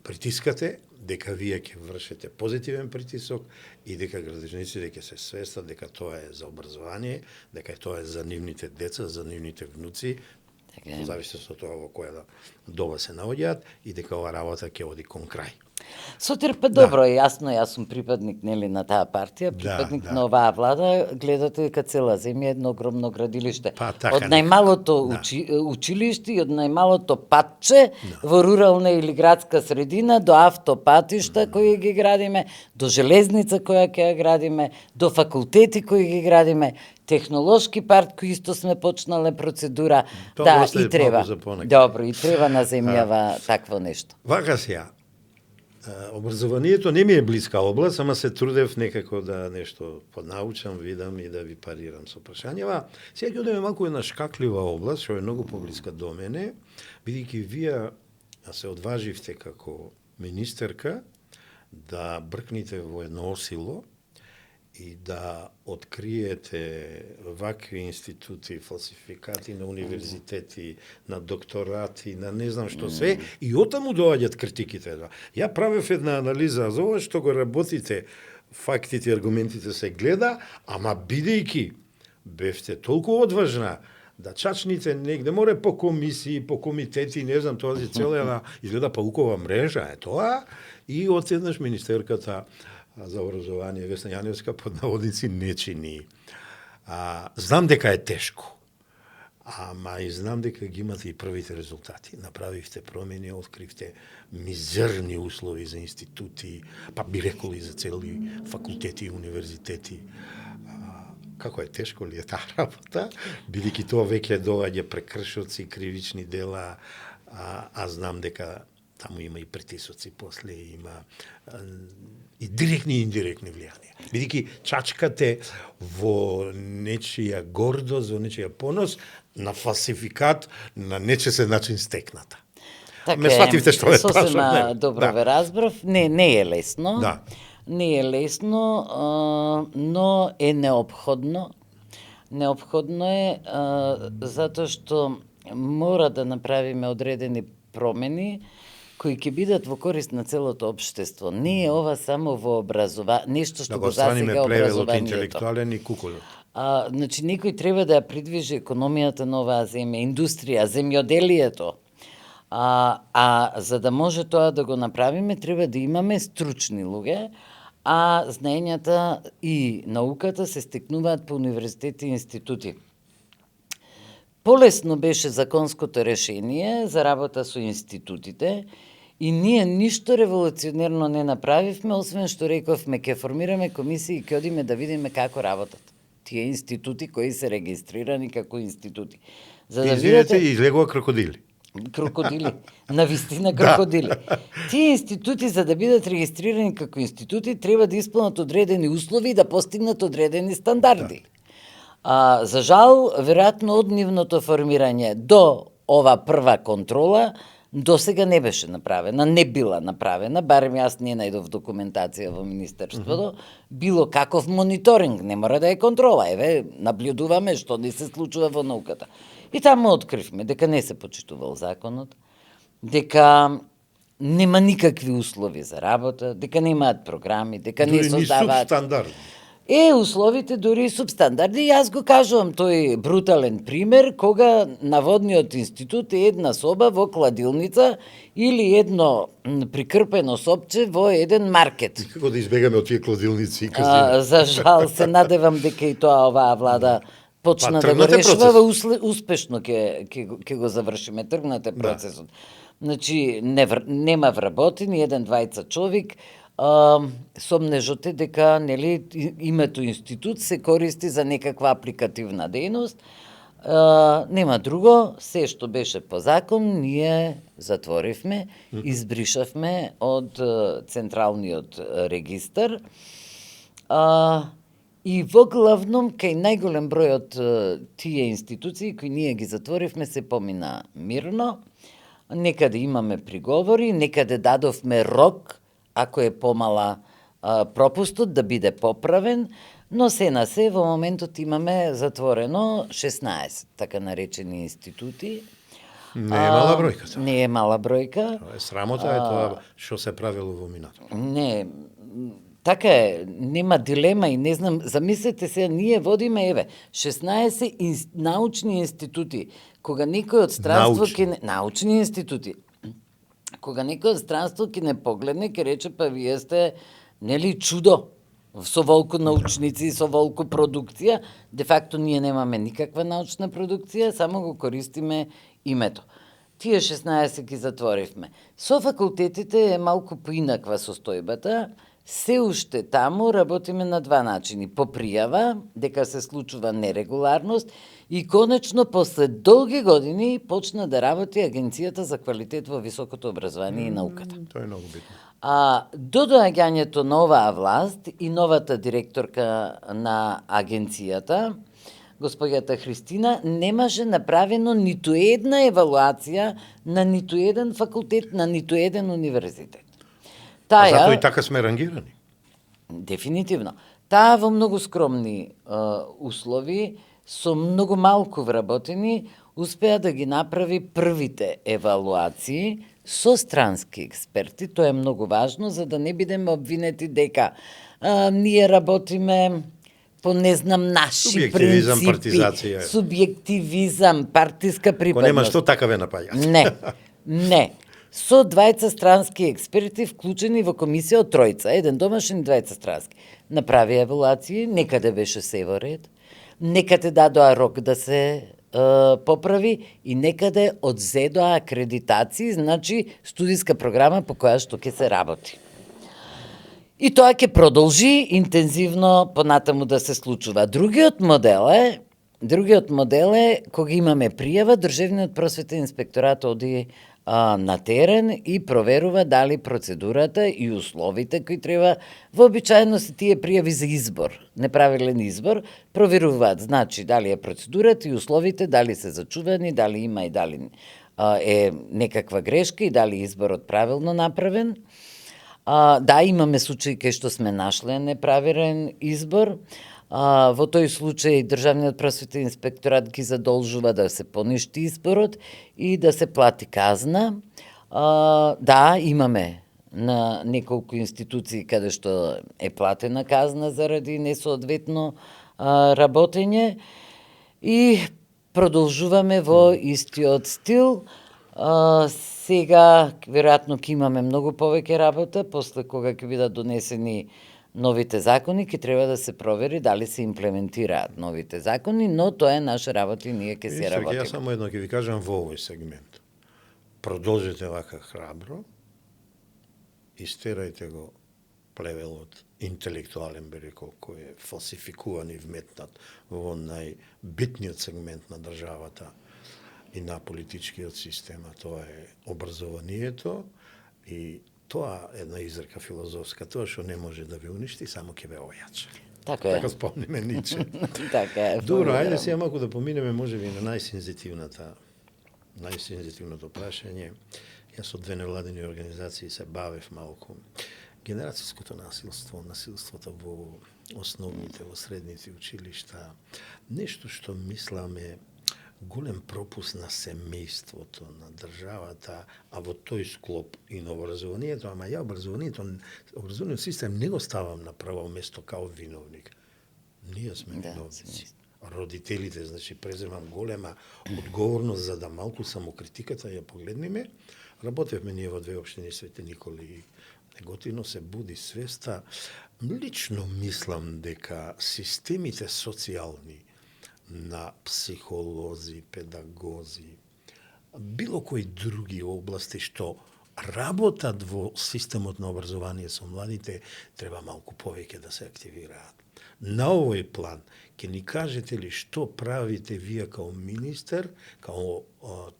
притискате, дека вие ќе вршите позитивен притисок и дека градежниците ќе се свестат дека тоа е за образование, дека тоа е за нивните деца, за нивните внуци, зависи од тоа во која доба се наоѓаат и дека ова работа ќе оди кон крај. Сотерпе добро, јасно, јас сум припадник нели на таа партија, припадник на оваа влада, гледате дека цела земја е едно огромно градилиште. Од најмалото училиште и од најмалото патче во рурална или градска средина до автопатишта кои ги градиме, до железница која ќе ја градиме, до факултети кои ги градиме, технолошки парк кој исто сме почнале процедура. Да, и треба. Добро, и треба на земјава такво нешто. Вака сега, образованието не ми е блиска област, ама се трудев некако да нешто поднаучам, видам и да ви парирам со прашањава. Сега ќе одиме малку една шкаклива област, што е многу поблиска до мене, бидејќи вие се одваживте како министерка да бркнете во едно осило и да откриете вакви институти, фалсификати на универзитети, на докторати, на не знам што се, и отаму доаѓаат критиките. Ја правев една анализа за ова што го работите, фактите и аргументите се гледа, ама бидејќи бевте толку одважна да чачните негде, море по комисии, по комитети, не знам, тоа си цела изгледа паукова мрежа е тоа, и одеднаш министерката за образование Весна Јаневска под наводници не чини. Знам дека е тешко, ама и знам дека ги имате и првите резултати. Направивте промени, откривте мизерни услови за институти, па би рекол и за цели факултети и универзитети. Како е тешко ли е таа работа, бидејќи тоа веќе доаѓа прекршоци, кривични дела, а знам дека таму има и притисоци, после има и директни и индиректни влијанија. Бидејќи чачкате во нечија гордост, во нечија понос, на фалсификат, на нечесен начин стекната. Ме свативте што ве прашам. Сосема добро ве разбрав. Не е лесно. Да. Не е лесно, но е неопходно. Неопходно е затоа што мора да направиме одредени промени кои ќе бидат во корист на целото општество. Не е ова само во нешто што го засега образованието. Интелектуален и куколот. Значи, некој треба да ја придвижи економијата на оваа земја, индустрија, земјоделието. За да може тоа да го направиме, треба да имаме стручни луѓе, а знаењата и науката се стекнуваат по универзитети и институти. Полесно беше законското решение за работа со институтите и ние ништо револуционерно не направивме, освен што рековме ќе формираме комисија и ќе одиме да видиме како работат тие институти кои се регистрирани како институти. За да видите и излегува крокодили. Крокодили, навистина крокодили. Тие институти за да бидат регистрирани како институти треба да исполнат одредени услови и да постигнат одредени стандарди. За жал, веројатно од нивното формирање до ова прва контрола, до сега не беше направена, не била направена, барем јас не најдов документација во Министерството, било каков мониторинг, не мора да е контрола, еве, наблюдуваме што не се случува во науката. И таму откривме дека не се почитувал законот, дека нема никакви услови за работа, дека немаат програми, дека не создаваат... Условите дури и субстандарди. Јас го кажувам тој брутален пример, кога наводниот институт е една соба во кладилница или едно прикрпено сопче во еден маркет. И како да избегаме од тие кладилници и казини? За жал, се надевам дека и тоа оваа влада почна да го решава, успешно ќе го завршиме, тргнате процесот. Значи, нема вработени, еден-двајца човек, сомнежот е дека името институт се користи за некаква апликативна дејност. Нема друго, се што беше по закон, ние затворивме, избришавме од централниот регистар. И во главном, кај најголем број од тие институции кои ние ги затворивме, се помина мирно. Некаде имаме приговори, некаде дадовме рок, ако е помала пропустот, да биде поправен, но се на се во моментот имаме затворено 16 така наречени институти. Не е мала бројка. Не е мала бројка. Тоа е срамота, е тоа што се правило во минатото. Не, така е, нема дилема и не знам, замислете се, ние водиме, 16 научни институти. Кога некој од странство научни институти. Кога некој од странство ќе не погледне, ќе рече, па вие сте, нели, чудо, со волку научници, со волку продукција. Де факто ние немаме никаква научна продукција, само го користиме името. Тие 16 ги затворивме. Со факултетите е малку поинаква состојбата. Се уште таму работиме на два начини. По пријава, дека се случува нерегуларност, и конечно, после долги години, почна да работи Агенцијата за квалитет во високото образование и науката. Тоа е многу битно. До доаѓањето на оваа власт и новата директорка на агенцијата, госпоѓата Христина, немаше направено ниту една евалуација на ниту еден факултет, на ниту еден универзитет. Затоа и така сме рангирани. Дефинитивно. Таа во многу скромни услови, со многу малку вработени, успеа да ги направи првите евалуации со странски експерти. Тоа е многу важно, за да не бидеме обвинети дека ние работиме по не знам наши принципи. Партизација. Субјективизам, партиска припадност. Ко нема што така ве напаѓа. Не. Со двајца странски експерти вклучени во комисија од тројца, еден домашен и двајца странски. Направи евалуации, некаде беше се во ред, некаде дадоа рок да се поправи и некаде одзедоа акредитации, значи студиска програма по која што ќе се работи. И тоа ќе продолжи интензивно понатаму да се случува. Другиот модел е кога имаме пријава, Државниот просветен инспекторат оди на терен и проверува дали процедурата и условите кои треба, вообичаено се тие пријави за избор, неправилен избор, проверуваат, значи дали е процедурата и условите, дали се зачувани, дали има и дали е некаква грешка и дали изборот правилно направен. Да, имаме случаи кај што сме нашле неправилен избор. Во тој случај Државниот просветен инспекторат ги задолжува да се поништи изборот и да се плати казна. Да, имаме на неколку институции каде што е платена казна заради несоодветно работење и продолжуваме во истиот стил. Сега, веројатно, ќе имаме многу повеќе работа, после кога ќе бидат донесени новите закони, ќе треба да се провери дали се имплементираат новите закони, но тоа е наша работа и ние ќе се работиме. Јас само едно ќе ви кажам во овој сегмент. Продолжите вака храбро, истерајте го плевелот интелектуален, би рекол, кој е фалсификуван и вметнат во најбитниот сегмент на државата и на политичкиот систем, тоа е образованието и тоа е една изрека филозофска, тоа што не може да ве уништи, само ќе ве ојача. Така е. Така спомниме Ниче. Така е. Добро, ајде сега малку да поминеме можеби на најсензитивното прашање. Јас со две невладини организации се бавев малку. Генерацијското насилство, насилството во основните, во средните училишта, нешто што мисламе голем пропуст на семејството, на државата, а во тој склоп и на образованието, ама ја образовниот систем не го ставам на прво место као виновник. Ние сме виновници. Родителите, значи, преземам голема одговорност за да малку самокритиката ја погледнеме. Работевме ние во две општини Свети Николи и Неготино, се буди свеста. Лично мислам дека системите социјални на психолози, педагози, било кои други области што работат во системот на образование со младите, треба малку повеќе да се активираат. На овој план, ќе ни кажете ли што правите вие као министер, као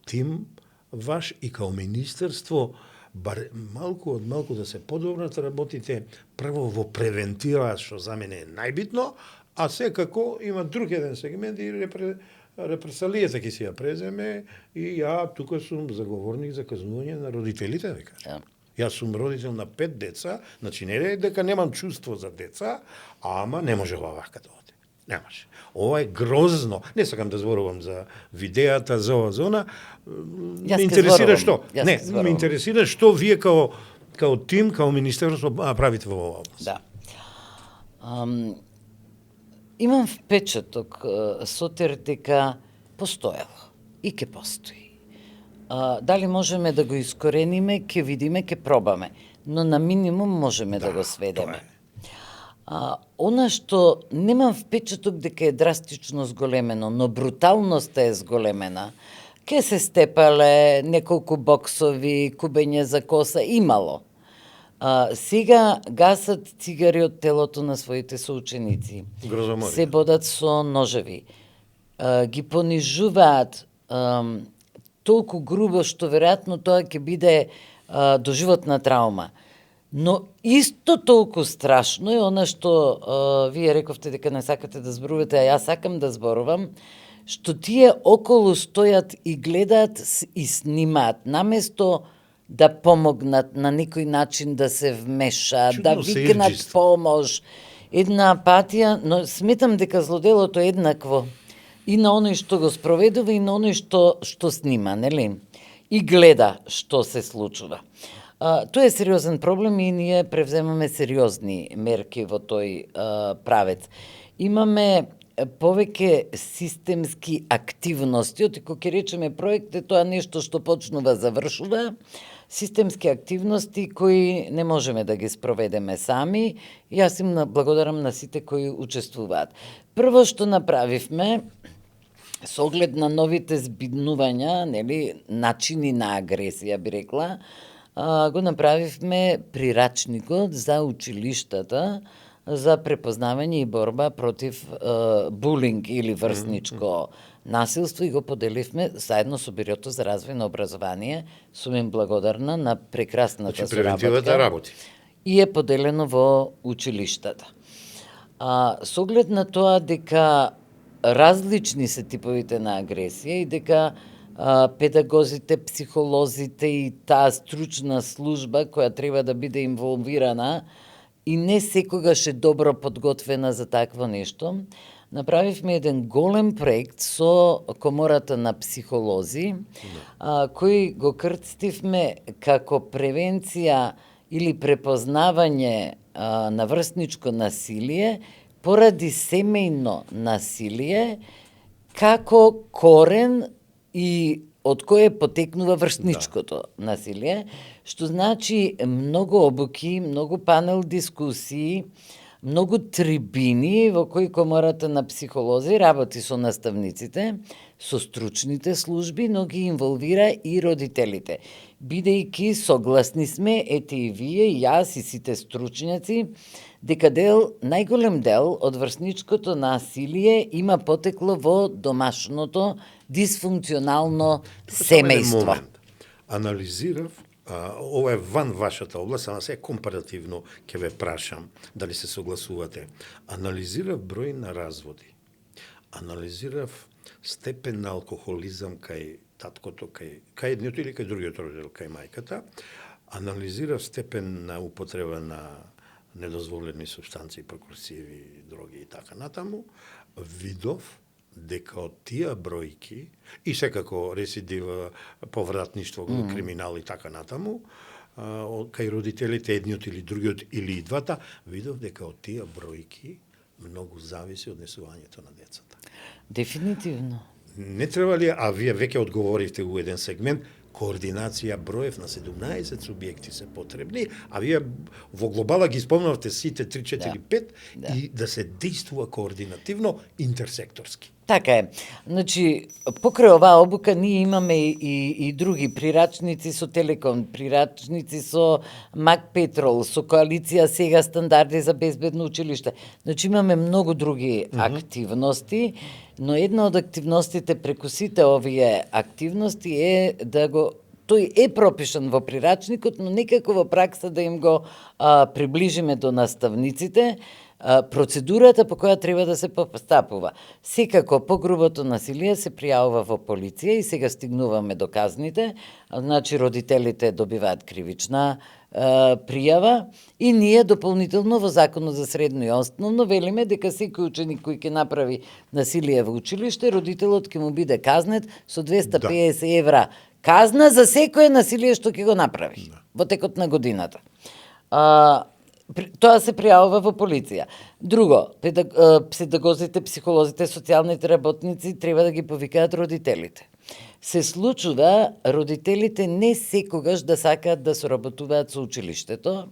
тим ваш и као министерство, бар малку од малку да се подобрат работите, прво во превентира, што за мене е најбитно, а секако има друг еден сегмент и репресалијата ќе си ја преземе и ја тука сум заговорник за казнување на родителите, да кажам. Јас сум родител на 5 деца, значи не е дека немам чувство за деца, ама не може вака да оде. Не може. Ова е грозно. Не сакам да зборувам за видеата, за ова зона. Ме интересира што? Не, ме интересира што вие као тим, као министерство правите во ова област. Да. Имам впечаток, Сотир, дека постоело и ќе постои. Дали можеме да го искорениме, ќе видиме, ќе пробаме, но на минимум можеме да го сведеме. Она што немам впечаток дека е драстично зголемено, но бруталноста е зголемена. Ке се степале, неколку боксови, кубење за коса, имало. Сега гасат цигари од телото на своите соученици. Грозомори. Се бодат со ножеви. Ги понижуваат толку грубо што веројатно тоа ќе биде доживотна травма. Но исто толку страшно е она што вие рековте дека не сакате да зборувате, а јас сакам да зборувам, што тие околу стојат и гледаат и снимаат, наместо да помогнат на некој начин да се вмешаат, да викнат помош. Една апатија, но сметам дека злоделото е еднакво и на оној што го спроведува и на оној што снима, нели? И гледа што се случува. Тоа е сериозен проблем и ние превземаме сериозни мерки во тој правец. Имаме повеќе системски активности, кога ќе речеме проекти, тоа нешто што почнува, завршува, системски активности кои не можеме да ги спроведеме сами. Јас им благодарам на сите кои учествуваат. Прво што направивме, со оглед на новите збиднувања, нели, начини на агресија, би рекла, го направивме прирачникот за училиштата за препознавање и борба против булинг или врсничко насилство и го поделивме заедно со Бирото за развој на образование. Сум им благодарна на прекрасната превентивата работи. И е поделено во училиштата. Со оглед на тоа дека различни се типовите на агресија и дека педагозите, психолозите и таа стручна служба која треба да биде инволвирана и не секогаш е добро подготвена за такво нешто, направивме еден голем проект со Комората на психолози, кој го крстивме како превенција или препознавање на врсничко насилие поради семејно насилие како корен и од кое потекнува врсничкото насилие, што значи многу обуки, многу панел дискусии, многу трибини во кои Комората на психолози работи со наставниците, со стручните служби, но ги инволвира и родителите. Бидејќи согласни сме, ете и вие, и јас, и сите стручњаци, дека најголем дел од врсничкото насилие има потекло во домашното дисфункционално семејство. Анализирав ова е ван вашата област, ама се компаративно ќе ве прашам дали се согласувате. Анализирав број на разводи. Анализирав степен на алкохолизам кај таткото, кај едниот или кај другиот родител, кај мајката. Анализирав степен на употреба на недозволени субстанции, прекурсиви, дроги и така натаму. Видов дека од тие бројки и секако рецидива, повратништво, криминал и така натаму, кај родителите едниот или другиот или и двата, видов дека од тие бројки многу зависи од однесувањето на децата. Дефинитивно. Не треба ли, а вие веќе одговоривте у еден сегмент, координација броев на 17 субјекти се потребни, а вие во глобала ги спомнавте сите 3, 4, 5 и да се действува координативно интерсекторски. Така е. Значи, покрај оваа обука ние имаме и други прирачници со Телеком, прирачници со Мак Петрол, со коалиција сега стандарди за безбедно училиште. Значи имаме многу други активности, но една од активностите преку сите овие активности е да го тој е пропишан во прирачникот, но некако во пракса да им го приближиме до наставниците, процедурата по која треба да се постапува. Секако погрубото насилие се пријавува во полиција и сега стигнуваме до казните, значи родителите добиваат кривична пријава и ние дополнително во Законот за средно и основно велиме дека секој ученик кој ќе направи насилие во училиште, родителот ќе му биде казнет со 250 евра казна за секое насилие што ќе го направи во текот на годината. Тоа се пријавува во полиција. Друго, педагозите, психолозите, социјалните работници треба да ги повикаат родителите. Се случува родителите не секогаш да сакаат да соработуваат со училиштето,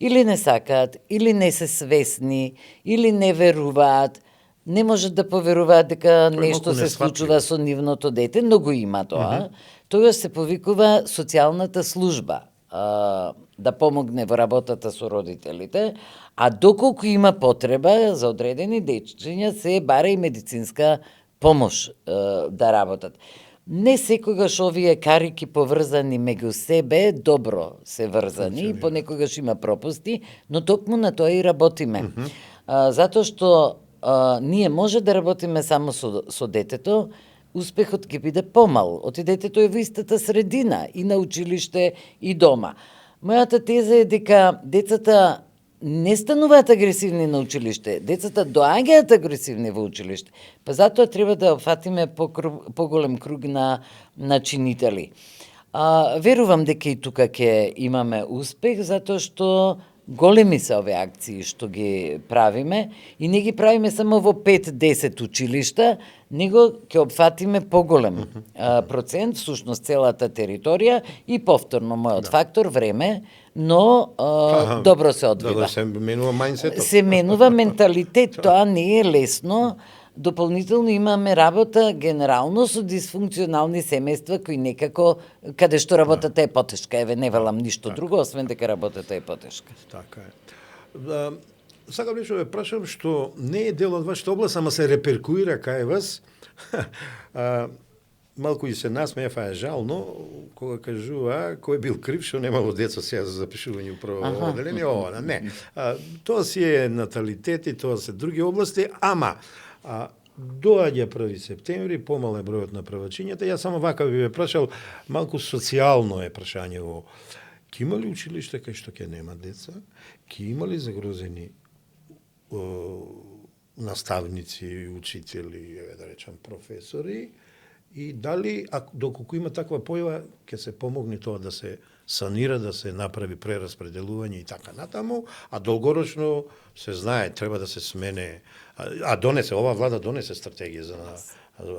или не сакаат, или не се свесни, или не веруваат, не можат да поверуваат дека нешто се случува со нивното дете, но го има тоа. Тогаш се повикува социјалната служба да помогне во работата со родителите, а доколку има потреба за одредени дечиња, се бара и медицинска помош да работат. Не секогаш овие карики поврзани меѓу себе добро се врзани, понекогаш има пропусти, но токму на тоа и работиме. Затоа што ние може да работиме само со детето, успехот ќе биде помал. Оти детето е во истата средина, и на училиште, и дома. Мојата теза е дека децата не стануваат агресивни на училиште, децата доаѓаат агресивни во училиште. Па затоа треба да фатиме поголем круг на чинители. Верувам дека и тука ќе имаме успех, затоа што големи се овие акции што ги правиме и не ги правиме само во 5-10 училишта, него ќе опфатиме поголем процент, всушност целата територија и повторно мојот фактор време, но добро се одвива. Да се менува мајнсетот. Се менува менталитет, тоа не е лесно. Дополнително имаме работа генерално со дисфункционални семејства кои некако, каде што работата е потешка, еве не велам ништо друго, освен дека работата е потешка. Така е. Сакам нешто ве прашам што не е дел од вашата област, ама се реперкуира кај вас. Малку и се насмеја, е жално, кога кажува кој бил крив што немало деца сега за запишување у прво одделение, ова, не. Тоа си е наталитет и тоа се други области, ама доаѓа 1 септември, помал е бројот на првачињата. Јас само вака би ве прашал, малку социјално е прашањево. Ке има ли училиште кај што ќе нема деца? Ке има ли загрозени наставници, учители, да речам професори? И дали, доколку има таква појава, ќе се помогне тоа да се санира, да се направи прераспределување и така натаму, а долгорочно се знае, треба да се смене, ова влада донесе стратегија за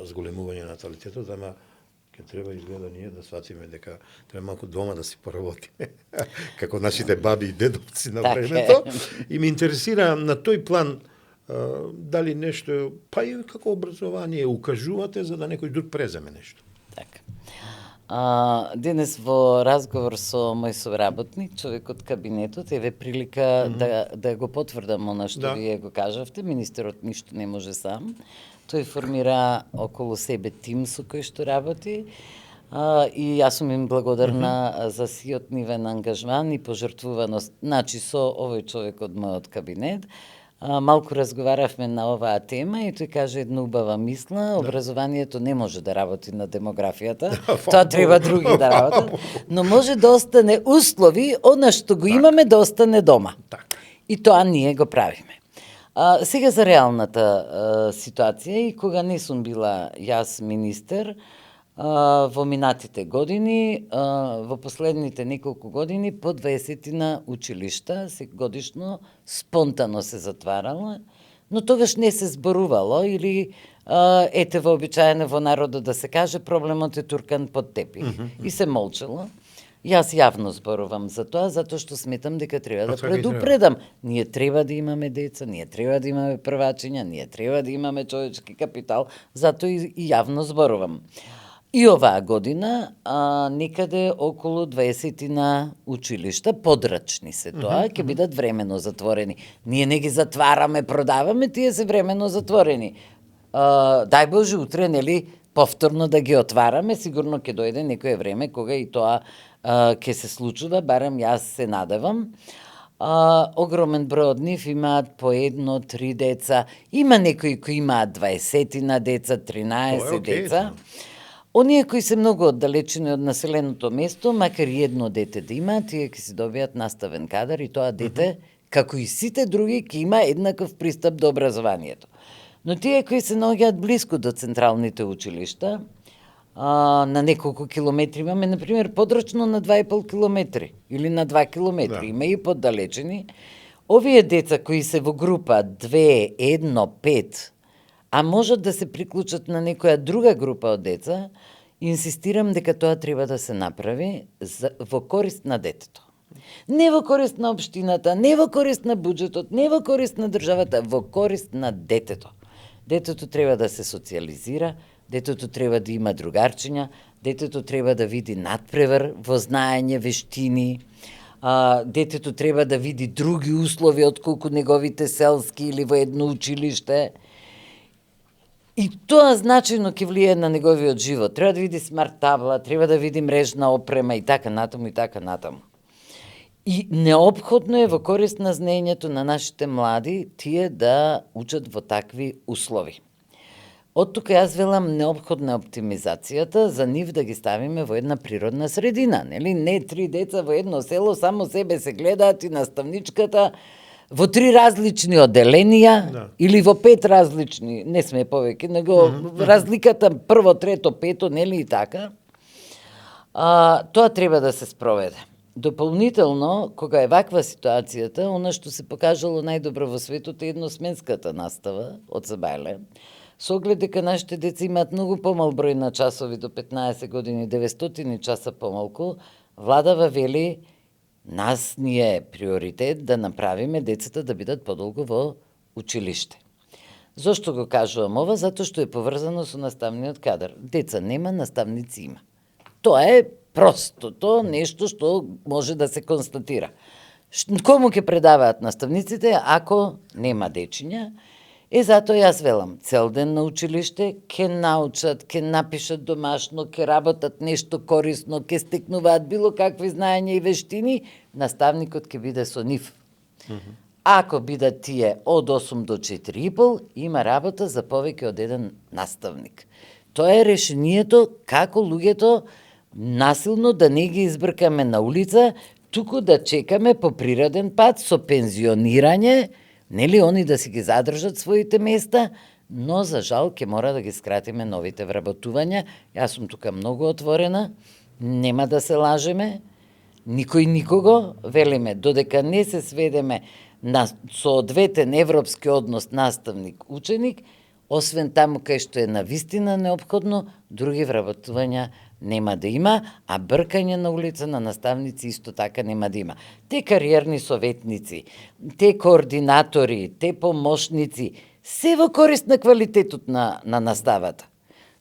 зголемување на наталитетот, ама ќе треба изгледа ние да сватиме дека треба малку дома да си поработиме, како нашите баби и дедовци на времето. И ме интересира на тој план дали нешто, па и како образование укажувате за да некој друг преземе нешто. Така. Денес во разговор со мој соработник, човек од кабинетот, еве прилика да го потврдам она што вие го кажавте, министерот ништо не може сам. Тој формира околу себе тим со кој што работи. И јас сум им благодарна за сиот нивен ангажман и пожртвуваност. Значи, со овој човек од мојот кабинет, малку разговаравме на оваа тема и тој каже една убава мисла, образованието не може да работи на демографијата, тоа треба други да работат, но може да остане услови, она што го имаме да остане дома. И тоа ние го правиме. Сега за реалната ситуација, и кога не сум била јас министер, во минатите години, во последните неколку години, по 20 училишта годишно спонтано се затварало, но тогаш не се зборувало или ете вообичаено во народот да се каже проблемот е туркан под тепих и се молчело. Јас јавно зборувам за тоа, затоа што сметам дека треба да предупредам. Ние треба да имаме деца, ние треба да имаме првачиња, ние треба да имаме човечки капитал, затоа и јавно зборувам. И оваа година некаде околу 20 училишта, подрачни се тоа, ќе бидат времено затворени. Ние не ги затвараме, продаваме, тие се времено затворени. Дај Боже, утре, нели, повторно да ги отвараме, сигурно ќе дојде некое време кога и тоа ќе се случува, барем јас се надевам. Огромен број од нив имаат по 1-3 деца, има некои кои имаат 20 деца, 13 деца. Оние кои се многу оддалечени од населеното место, макар и едно дете да има, тие ќе си добијат наставен кадар и тоа дете, како и сите други, ќе има еднаков пристап до образованието. Но тие кои се наоѓаат блиску до централните училишта, на неколку километри имаме, например, подрачно на 2,5 километри или на 2 километри, има и поддалечени. Овие деца кои се во група 2, 1, 5, а можат да се приклучат на некоја друга група од деца, инсистирам дека тоа треба да се направи во корист на детето. Не во корист на општината, не во корист на буџетот, не во корист на државата, во корист на детето. Детето треба да се социализира, детето треба да има другарчиња, детето треба да види надпревар во знаење, вештини, детето треба да види други услови отколку неговите селски или во едно училиште. И тоа значајно ќе влие на неговиот живот. Треба да види смарт табла, треба да види мрежна опрема и така натаму и така натаму. И неопходно е во корист на знаењето на нашите млади тие да учат во такви услови. Од тука јас велам неопходна оптимизацијата за нив да ги ставиме во една природна средина, нели? Не 3 деца во едно село само себе се гледаат и наставничката во 3 различни одделенија или во 5 различни, не сме повеќе, него разликата прво, трето, пето, нели и така. Тоа треба да се спроведе. Дополнително, кога е ваква ситуацијата, она што се покажало најдобро во светот е едносменската настава од Забајле. Со оглед дека нашите деца имаат многу помал број на часови до 15 години, 900 часа помалку, владава вели нас ни е приоритет да направиме децата да бидат подолго во училиште. Зошто го кажувам ова? Затоа што е поврзано со наставниот кадар. Деца нема, наставници има. Тоа е простото нешто што може да се констатира. Кому ќе предаваат наставниците ако нема дечиња? Затоа јас велам, цел ден на училиште, ќе научат, ќе напишат домашно, ќе работат нешто корисно, ќе стекнуваат било какви знаења и вештини, наставникот ќе биде со нив. Ако бидат тие од 8 до 4,5, има работа за повеќе од еден наставник. Тоа е решението како луѓето насилно да не ги избркаме на улица, туку да чекаме по природен пат со пензионирање, нели они да си ги задржат своите места, но за жал ќе мора да ги скратиме новите вработувања. Јас сум тука многу отворена, нема да се лажеме, никој никого, велиме, додека не се сведеме на соодветен европски однос наставник-ученик, освен таму кај што е навистина неопходно, други вработувања нема да има, а бркање на улица на наставници исто така нема да има. Те кариерни советници, те координатори, те помошници, се во корист на квалитетот на наставата.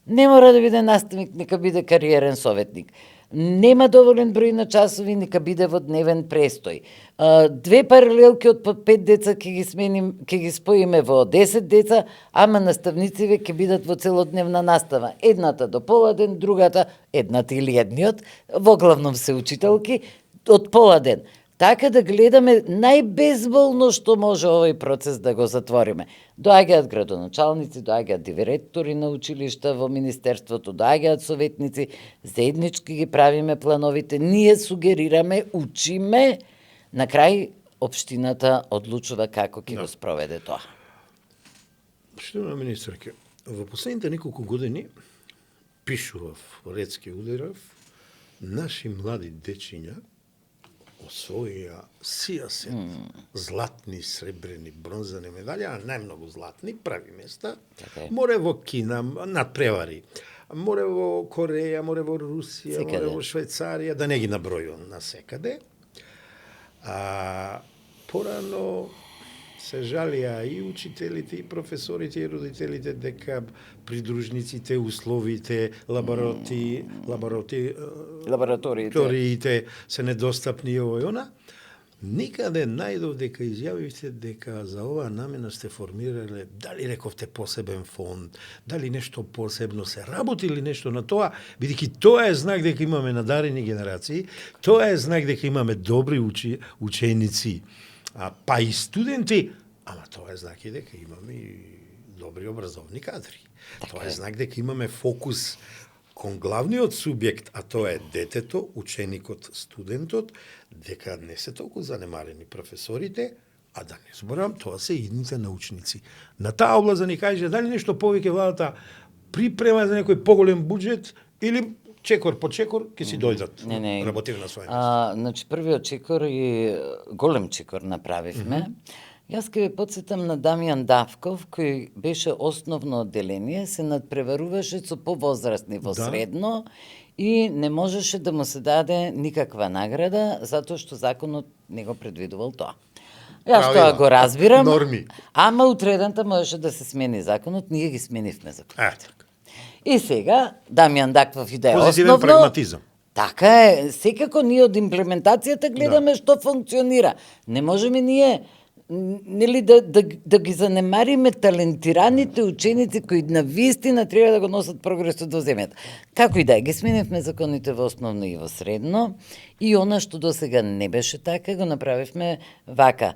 Не мора да биде наставник, нека биде кариерен советник. Нема доволен број на часови, нека биде во дневен престој. 2 паралелки од по 5 деца ќе ги споиме во 10 деца, ама наставниците ќе бидат во целодневна настава. Едната до поладен, другата, едната или едниот, во главном се учителки, од поладен. Така да гледаме најбезболно што може овој процес да го затвориме. Доаѓаат градоначалници, доаѓаат директори на училишта во Министерството, доаѓаат советници, заеднички ги правиме плановите, ние сугерираме, учиме, на крај општината одлучува како ќе го спроведе тоа. Штима министерке, во последните неколку години пишував, ретски ударав, наши млади дечиња освоија сијасет златни, сребрени, бронзани медали, а најмногу златни, прави места. Море во Кина, надпревари. Море во Кореја, море во Русија, море во Швајцарија, да не ги набројувам на секаде. Порано се жалија и учителите, и професорите, и родителите дека придружниците, условите, лабораториите се недостапни и ово и она. Никаде најдов дека изјавивте дека за оваа намена сте формирале, дали рековте посебен фонд, дали нешто посебно се работили нешто на тоа, бидејќи тоа е знак дека имаме надарени генерации, тоа е знак дека имаме добри ученици, па и студенти, ама тоа е знак и дека имаме и добри образовни кадри. Тоа е знак дека имаме фокус кон главниот субјект, а тоа е детето, ученикот, студентот, дека не се толку занемарени професорите, а да не зборам, тоа се идните научници. На таа област да ни каже дали нешто повеќе владата припрема за некој поголем буџет или чекор по чекор ќе си дојдат. Работиме на своје место. Значи првиот чекор и голем чекор направивме. Јас ке ве потсетам на Дамјан Давков, кој беше основно одделение, се надпреваруваше со повозрастни во средно и не можеше да му се даде никаква награда, затоа што законот не го предвидувал тоа. Јас тоа го разбирам, норми. Ама утредента можеше да се смени законот, ние ги сменивме законот. И сега, Дамјан Давков иде основно... Позитивен прагматизам. Така е, секако ние од имплементацијата гледаме што функционира. Не можеме ние нели да ги занемариме талентираните ученици кои на вистина треба да го носат прогресот во земјата. Како и да е, ги сменивме законите во основно и во средно и она што досега не беше така, го направивме вака.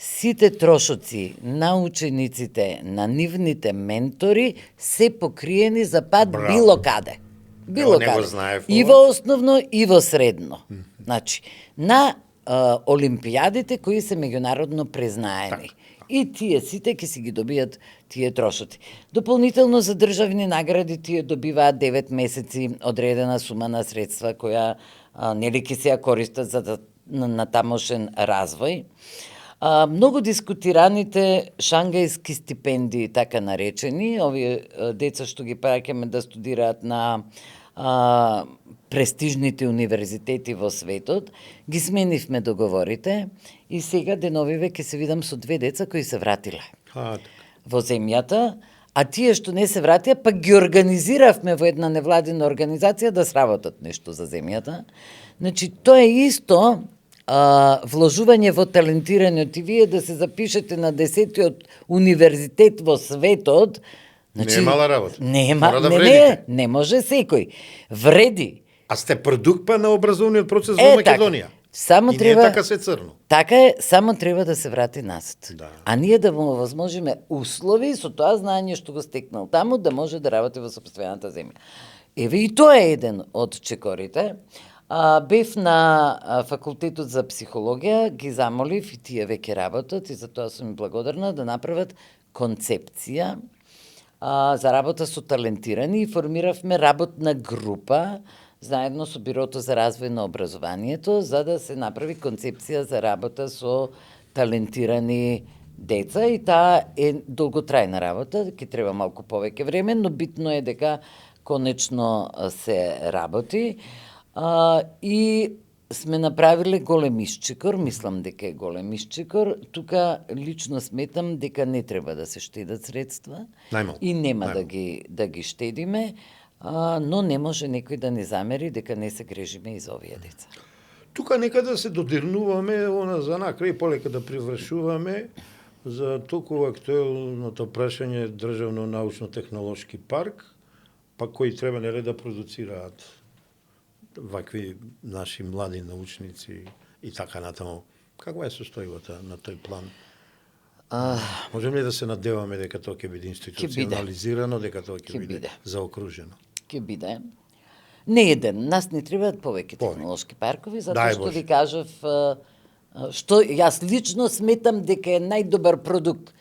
Сите трошоци на учениците, на нивните ментори се покриени за пат било каде. Било каде. И во основно, и во средно. Значи, на олимпијадите кои се меѓународно признаени. И тие сите ќе си ги добијат тие трошоци. Дополнително за државни награди тие добиваат 9 месеци одредена сума на средства која нели ќе се ја користат за на тамошен развој. Многу дискутираните шангајски стипендии, така наречени, овие деца што ги праќаме да студираат на престижните универзитети во светот, ги сменивме договорите и сега деновиве ќе се видам со 2 деца кои се вратиле во земјата, а тие што не се вратија, па ги организиравме во една невладина организација да сработат нешто за земјата. Значи, тоа е исто вложување во талентираниот и вие да се запишете на 10-тиот универзитет во светот. Значи, не е мала работа. Не може секој. Вреди. А сте продукт па на образовниот процес во Македонија. Само и треба, не е така се црно. Така е, само треба да се врати назад. Да. А ние да му возможиме услови со тоа знаење што го стекнал таму да може да работи во сопствената земја. Еве и тоа е еден од чекорите. Бев на факултетот за психологија, ги замолив и тие веќе работат и за тоа сум благодарна да направат концепција за работа со талентирани и формиравме работна група заедно со Бирото за развој на образованието за да се направи концепција за работа со талентирани деца и таа е долготрајна работа, ќе треба малку повеќе време, но битно е дека конечно се работи. И сме направиле голем исчекор, мислам дека е голем исчекор. Тука лично сметам дека не треба да се штедат средства и нема да ги штедиме. но не може некој да ни замери дека не се грижиме и за овие деца. Тука некада се додирнуваме, за накрај полека да привршуваме за толку актуелното прашање Државно научно-технолошки парк, па кои треба нели да продуцираат вакви наши млади научници и така натаму. Каква е состојбата на тој план? Можеме ли да се надеваме дека тоа ќе биде институционализирано, дека тоа ќе биде заокружено? Ќе биде. Не еден, нас не требаат повеќе технолошки паркови, затоа што ви кажав, што јас лично сметам дека е најдобар продукт.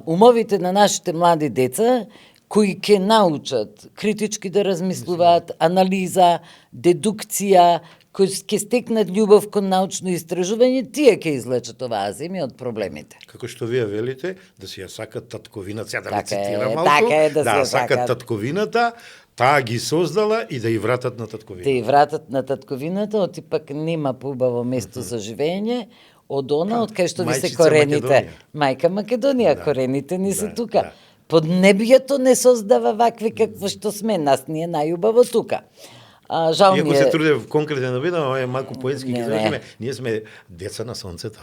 Умовите на нашите млади деца кои ќе научат критички да размислуваат, анализа, дедукција, кои ќе стекнат љубов кон научно истражување, тие ќе излечат оваа земја од проблемите. Како што вие велите, да си ја сакат татковината, сега да така ме цитирам малку, така е, да сакат татковината, таа ги создала и да ја вратат на татковината. Да ја вратат на татковината, оти пак нема поубаво место за живење, од она, од кај што ви се корените. Мајка Македонија, корените ни се тука. Поднебието не создава вакви какво што сме, нас ни е најубаво тука. Жал ми е... Иако се труде конкретно да бидам, ова е малку поетски ги завршиме, ние сме деца на сонцето.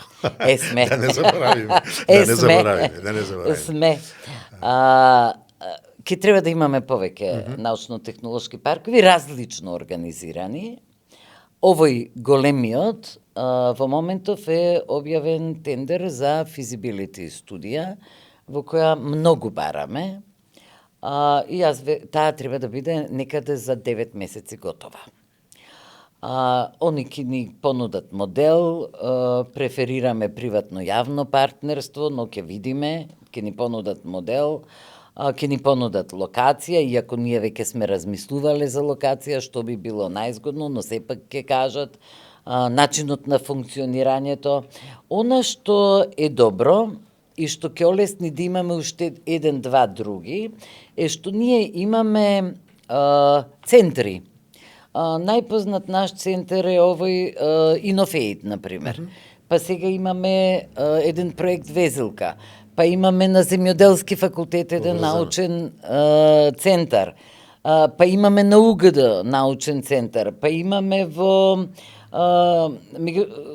Сме. Да не заборавиме. Да не заборавиме. Сме. Ке треба да имаме повеќе научно-технолошки паркови, различно организирани. Овој големиот во моментов е објавен тендер за физибилити студија, во која многу бараме. И таа треба да биде некаде за 9 месеци готова. Они ќе ни понудат модел, преферираме приватно-јавно партнерство, но ќе видиме, ќе ни понудат модел, ќе ни понудат локација, иако ние веќе сме размислувале за локација, што би било најзгодно, но сепак ќе кажат начинот на функционирањето. Она што е добро и што ќе олесни да имаме уште еден-два други, е што ние имаме центри. Најпознат наш центар е овој Инофеид, например. Па сега имаме еден проект Везилка, па имаме на Земјоделски факултет еден научен центар, па имаме на УГД научен центар, па имаме во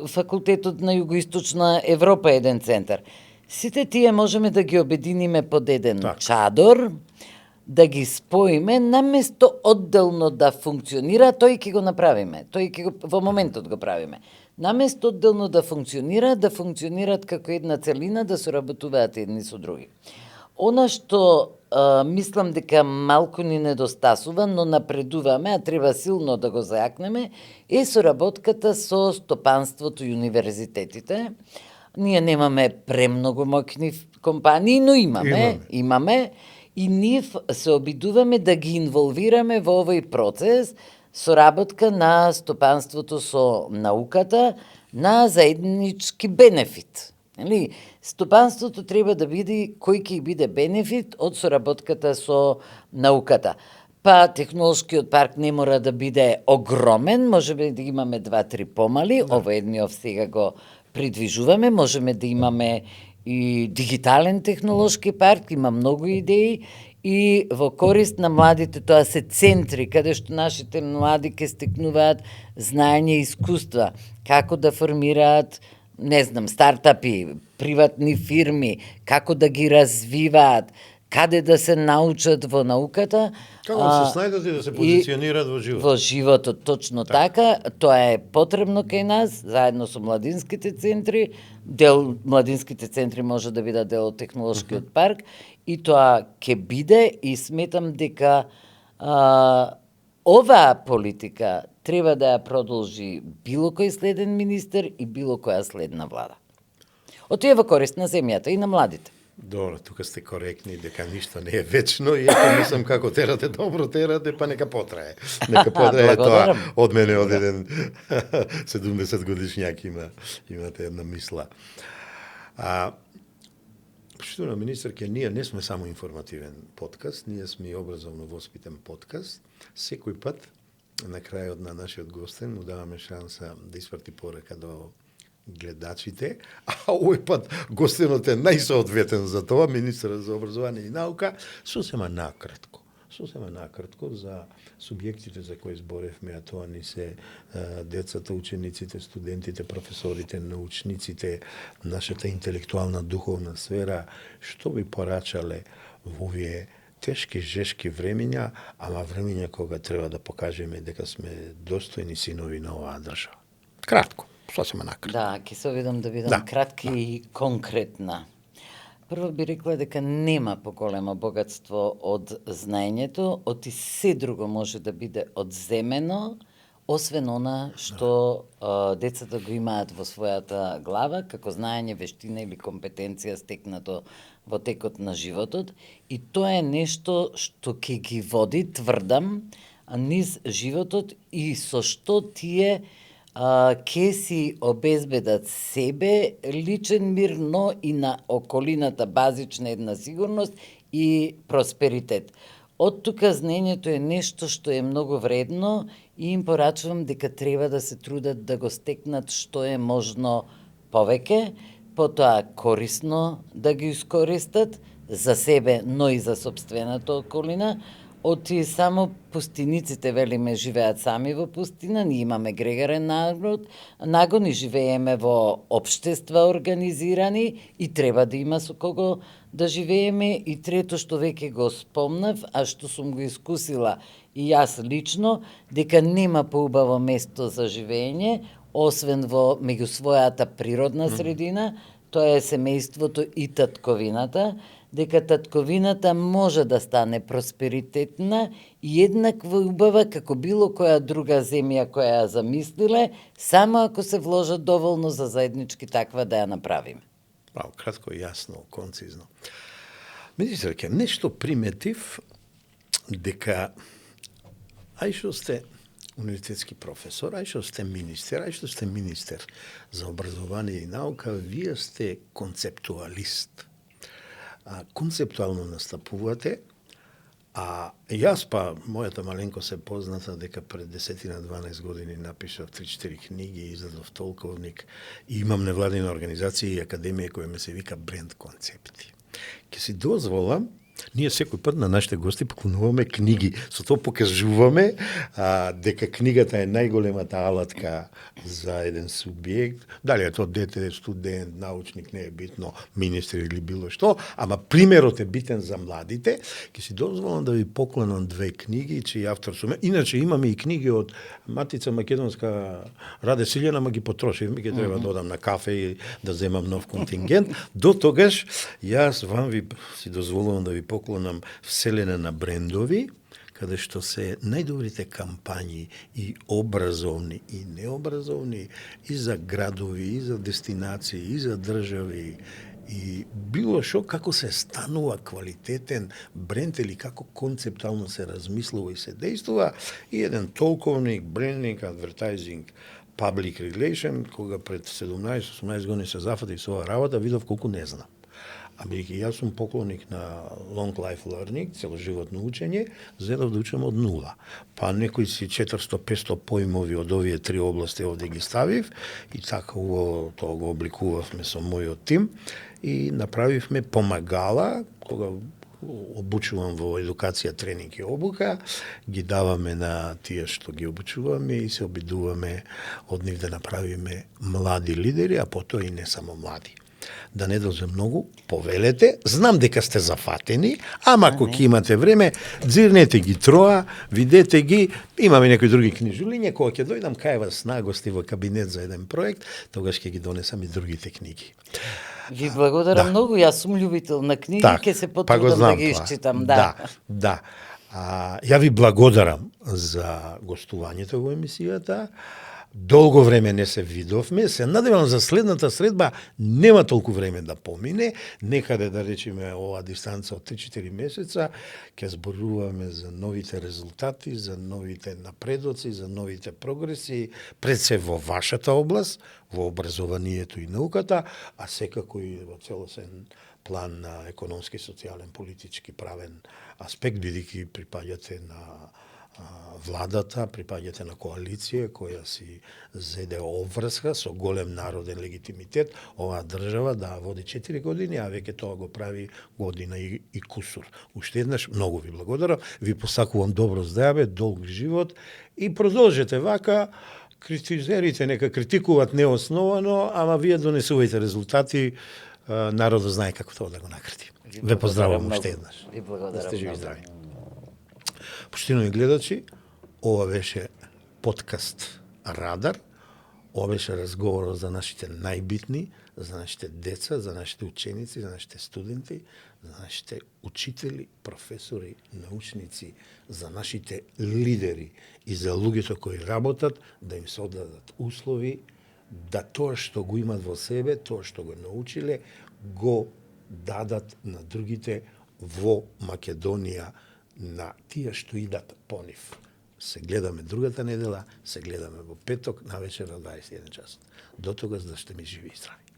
факултетот на Југоисточна Европа еден центар. Сите тие можеме да ги обединиме под еден чадор, да ги споиме, наместо одделно да функционира, тој ќе го направиме. Во моментот го правиме. Наместо одделно да функционираат како една целина, да соработуваат едни со други. Она што мислам дека малку ни недостасува, но напредуваме, а треба силно да го зајакнеме, е соработката со стопанството и универзитетите. Ние немаме премногу моќни компании, но имаме и ние се обидуваме да ги инволвираме во овој процес соработка на стопанството со науката на заеднички бенефит. Стопанството треба да биде кој ќе биде бенефит од соработката со науката. Па технолошкиот парк не мора да биде огромен, можеме да имаме 2-3 помали, ово едниот сега го придвижуваме, можеме да имаме и дигитален технолошки парк, има многу идеи и во корист на младите, тоа се центри каде што нашите млади ќе стекнуваат знаење и искуства, како да формираат, стартапи, приватни фирми, како да ги развиваат, каде да се научат во науката. Како да се снајдат и да се позиционираат во животот. Во животот, точно така. Тоа е потребно кај нас, заедно со младинските центри. Младинските центри може да бидат дел од технолошкиот парк и тоа ќе биде и сметам дека оваа политика треба да ја продолжи било кој следен министер и било која следна влада. Тоа е во корист на земјата и на младите. Добро, тука сте коректни дека ништо не е вечно и ако мислам како терате, добро терате, па нека потрае. Нека потрае тоа од мене, од еден 70 годишњак имате една мисла. Почитувана министерке, ние не сме само информативен подкаст, ние сме и образовно воспитен подкаст. Секој пат, на крајот на нашиот гостен, му даваме шанса да испрати порака до гледачите, а овој пат гостенот е најсоодветен за тоа, министерот за образование и наука, сосема накратко, сосема накратко за субјектите за кои зборевме, а тоа ни се децата, учениците, студентите, професорите, научниците, нашата интелектуална духовна сфера, што би порачале во овие тешки, жешки времења, ама времења кога треба да покажеме дека сме достојни синови на оваа држава. Кратко, сосема накратко. Да, ќе се обидам да бидам кратка и конкретна. Прво би рекла дека нема поголемо богатство од знаењето, од и се друго може да биде одземено, освен она што децата го имаат во својата глава, како знаење, вештина или компетенција стекнато во текот на животот, и тоа е нешто што ќе ги води, тврдам, низ животот и со што тие ќе си обезбедат себе, личен мир, но и на околината базична една сигурност и просперитет. Од тука знаењето е нешто што е многу вредно и им порачувам дека треба да се трудат да го стекнат што е можно повеќе, потоа корисно да ги искористат за себе, но и за сопствената околина. Оти само пустиниците, велиме, живеат сами во пустина, ние имаме грегарен нагон и живееме во општества организирани и треба да има со кого да живееме. И трето што веќе го спомнав, а што сум го искусила и јас лично, дека нема поубаво место за живење, освен во меѓу својата природна средина, тоа е семејството и татковината, дека татковината може да стане просперитетна и еднакво убава како било која друга земја која ја замислиле, само ако се вложат доволно за заеднички таква да ја направиме. Право, кратко, јасно, концизно. Министерке, нешто приметив дека ај што сте универзитетски професор, ај што сте министер, ај што сте министер за образование и наука, вие сте концептуалист. Концептуално настапувате, а јас па, мојата маленко се позната дека пред 10-12 години напишав 3-4 книги, издадов толковник и имам невладина организација и академија која ме се вика Бренд концепти. Ке си дозволам, ние секој пат на нашите гости поклонуваме книги, со тоа покажуваме дека книгата е најголемата алатка за еден субјект, дали е тоа дете, студент, научник, не е битно, министер или било што, ама примерот е битен за младите. Ке си дозволам да ви поклонам 2 книги, чиј автор сум. Иначе имаме и книги од Матица Македонска, Раде Силјана, ма ги потрошив, ми ќе треба да одам на кафе и да земам нов контингент. До тогаш, јас вам ви си дозволувам да ви поклонам Вселена на брендови, каде што се најдобрите кампањи и образовни и необразовни и за градови, и за дестинации, и за држави, и било што како се станува квалитетен бренд или како концептуално се размислува и се действува, и еден толковник, брендинг, адвертайзинг, public relation, кога пред 17-18 години се зафатив со оваа работа, видов колку не знам. Ами јас сум поклонник на long life learning, целоживотно учење, зедов да учам од нула. Па некои си 400-500 поимови од овие 3 области овде ги ставив и така тоа го обликувавме со мојот тим и направивме помагала, кога обучувам во едукација, тренинг и обука, ги даваме на тие што ги обучуваме и се обидуваме од нив да направиме млади лидери, а потоа и не само млади. Да не должи многу, повелете, знам дека сте зафатени, ама ако ќе имате време, дзирнете ги троа, видете ги, имаме некои други книжулиња, кога ќе дојдам кај вас на гости во кабинет за еден проект, тогаш ќе ги донесам и другите книги. Ви благодарам многу, јас сум љубител на книги, ќе се потрудам да ги исчитам. Да. Ја ви благодарам за гостувањето во емисијата. Долго време не се видовме, се надевам за следната средба нема толку време да помине, некаде да речеме оваа дистанца од 3-4 месеца, ќе зборуваме за новите резултати, за новите напредоци, за новите прогреси, пред се во вашата област, во образованието и науката, а секако и во целосен план на економски, социјален, политички, правен аспект, бидејќи припаѓате на владата, припаѓате на коалиција која си зеде обврска со голем народен легитимитет, оваа држава да води 4 години, а веќе тоа го прави година и кусур. Уште еднаш, многу ви благодарам, ви посакувам добро здраве, долг живот и продолжете вака. Критизерите нека критикуваат неосновано, ама вие донесувајте резултати, народот знае како тоа да го накрити. Ве поздравувам уште еднаш. Ви благодарам. Да сте живи здрави. Поштинови гледачи, ова беше подкаст Радар. Ова беше разговор за нашите најбитни, за нашите деца, за нашите ученици, за нашите студенти, за нашите учители, професори, научници, за нашите лидери и за луѓето кои работат, да им се оддадат услови, да тоа што го имат во себе, тоа што го научиле, го дадат на другите во Македонија, на тие што идат по нив. Се гледаме другата недела, се гледаме во петок навечер на 21 часот. До тогаш да сте ми живи и здрави.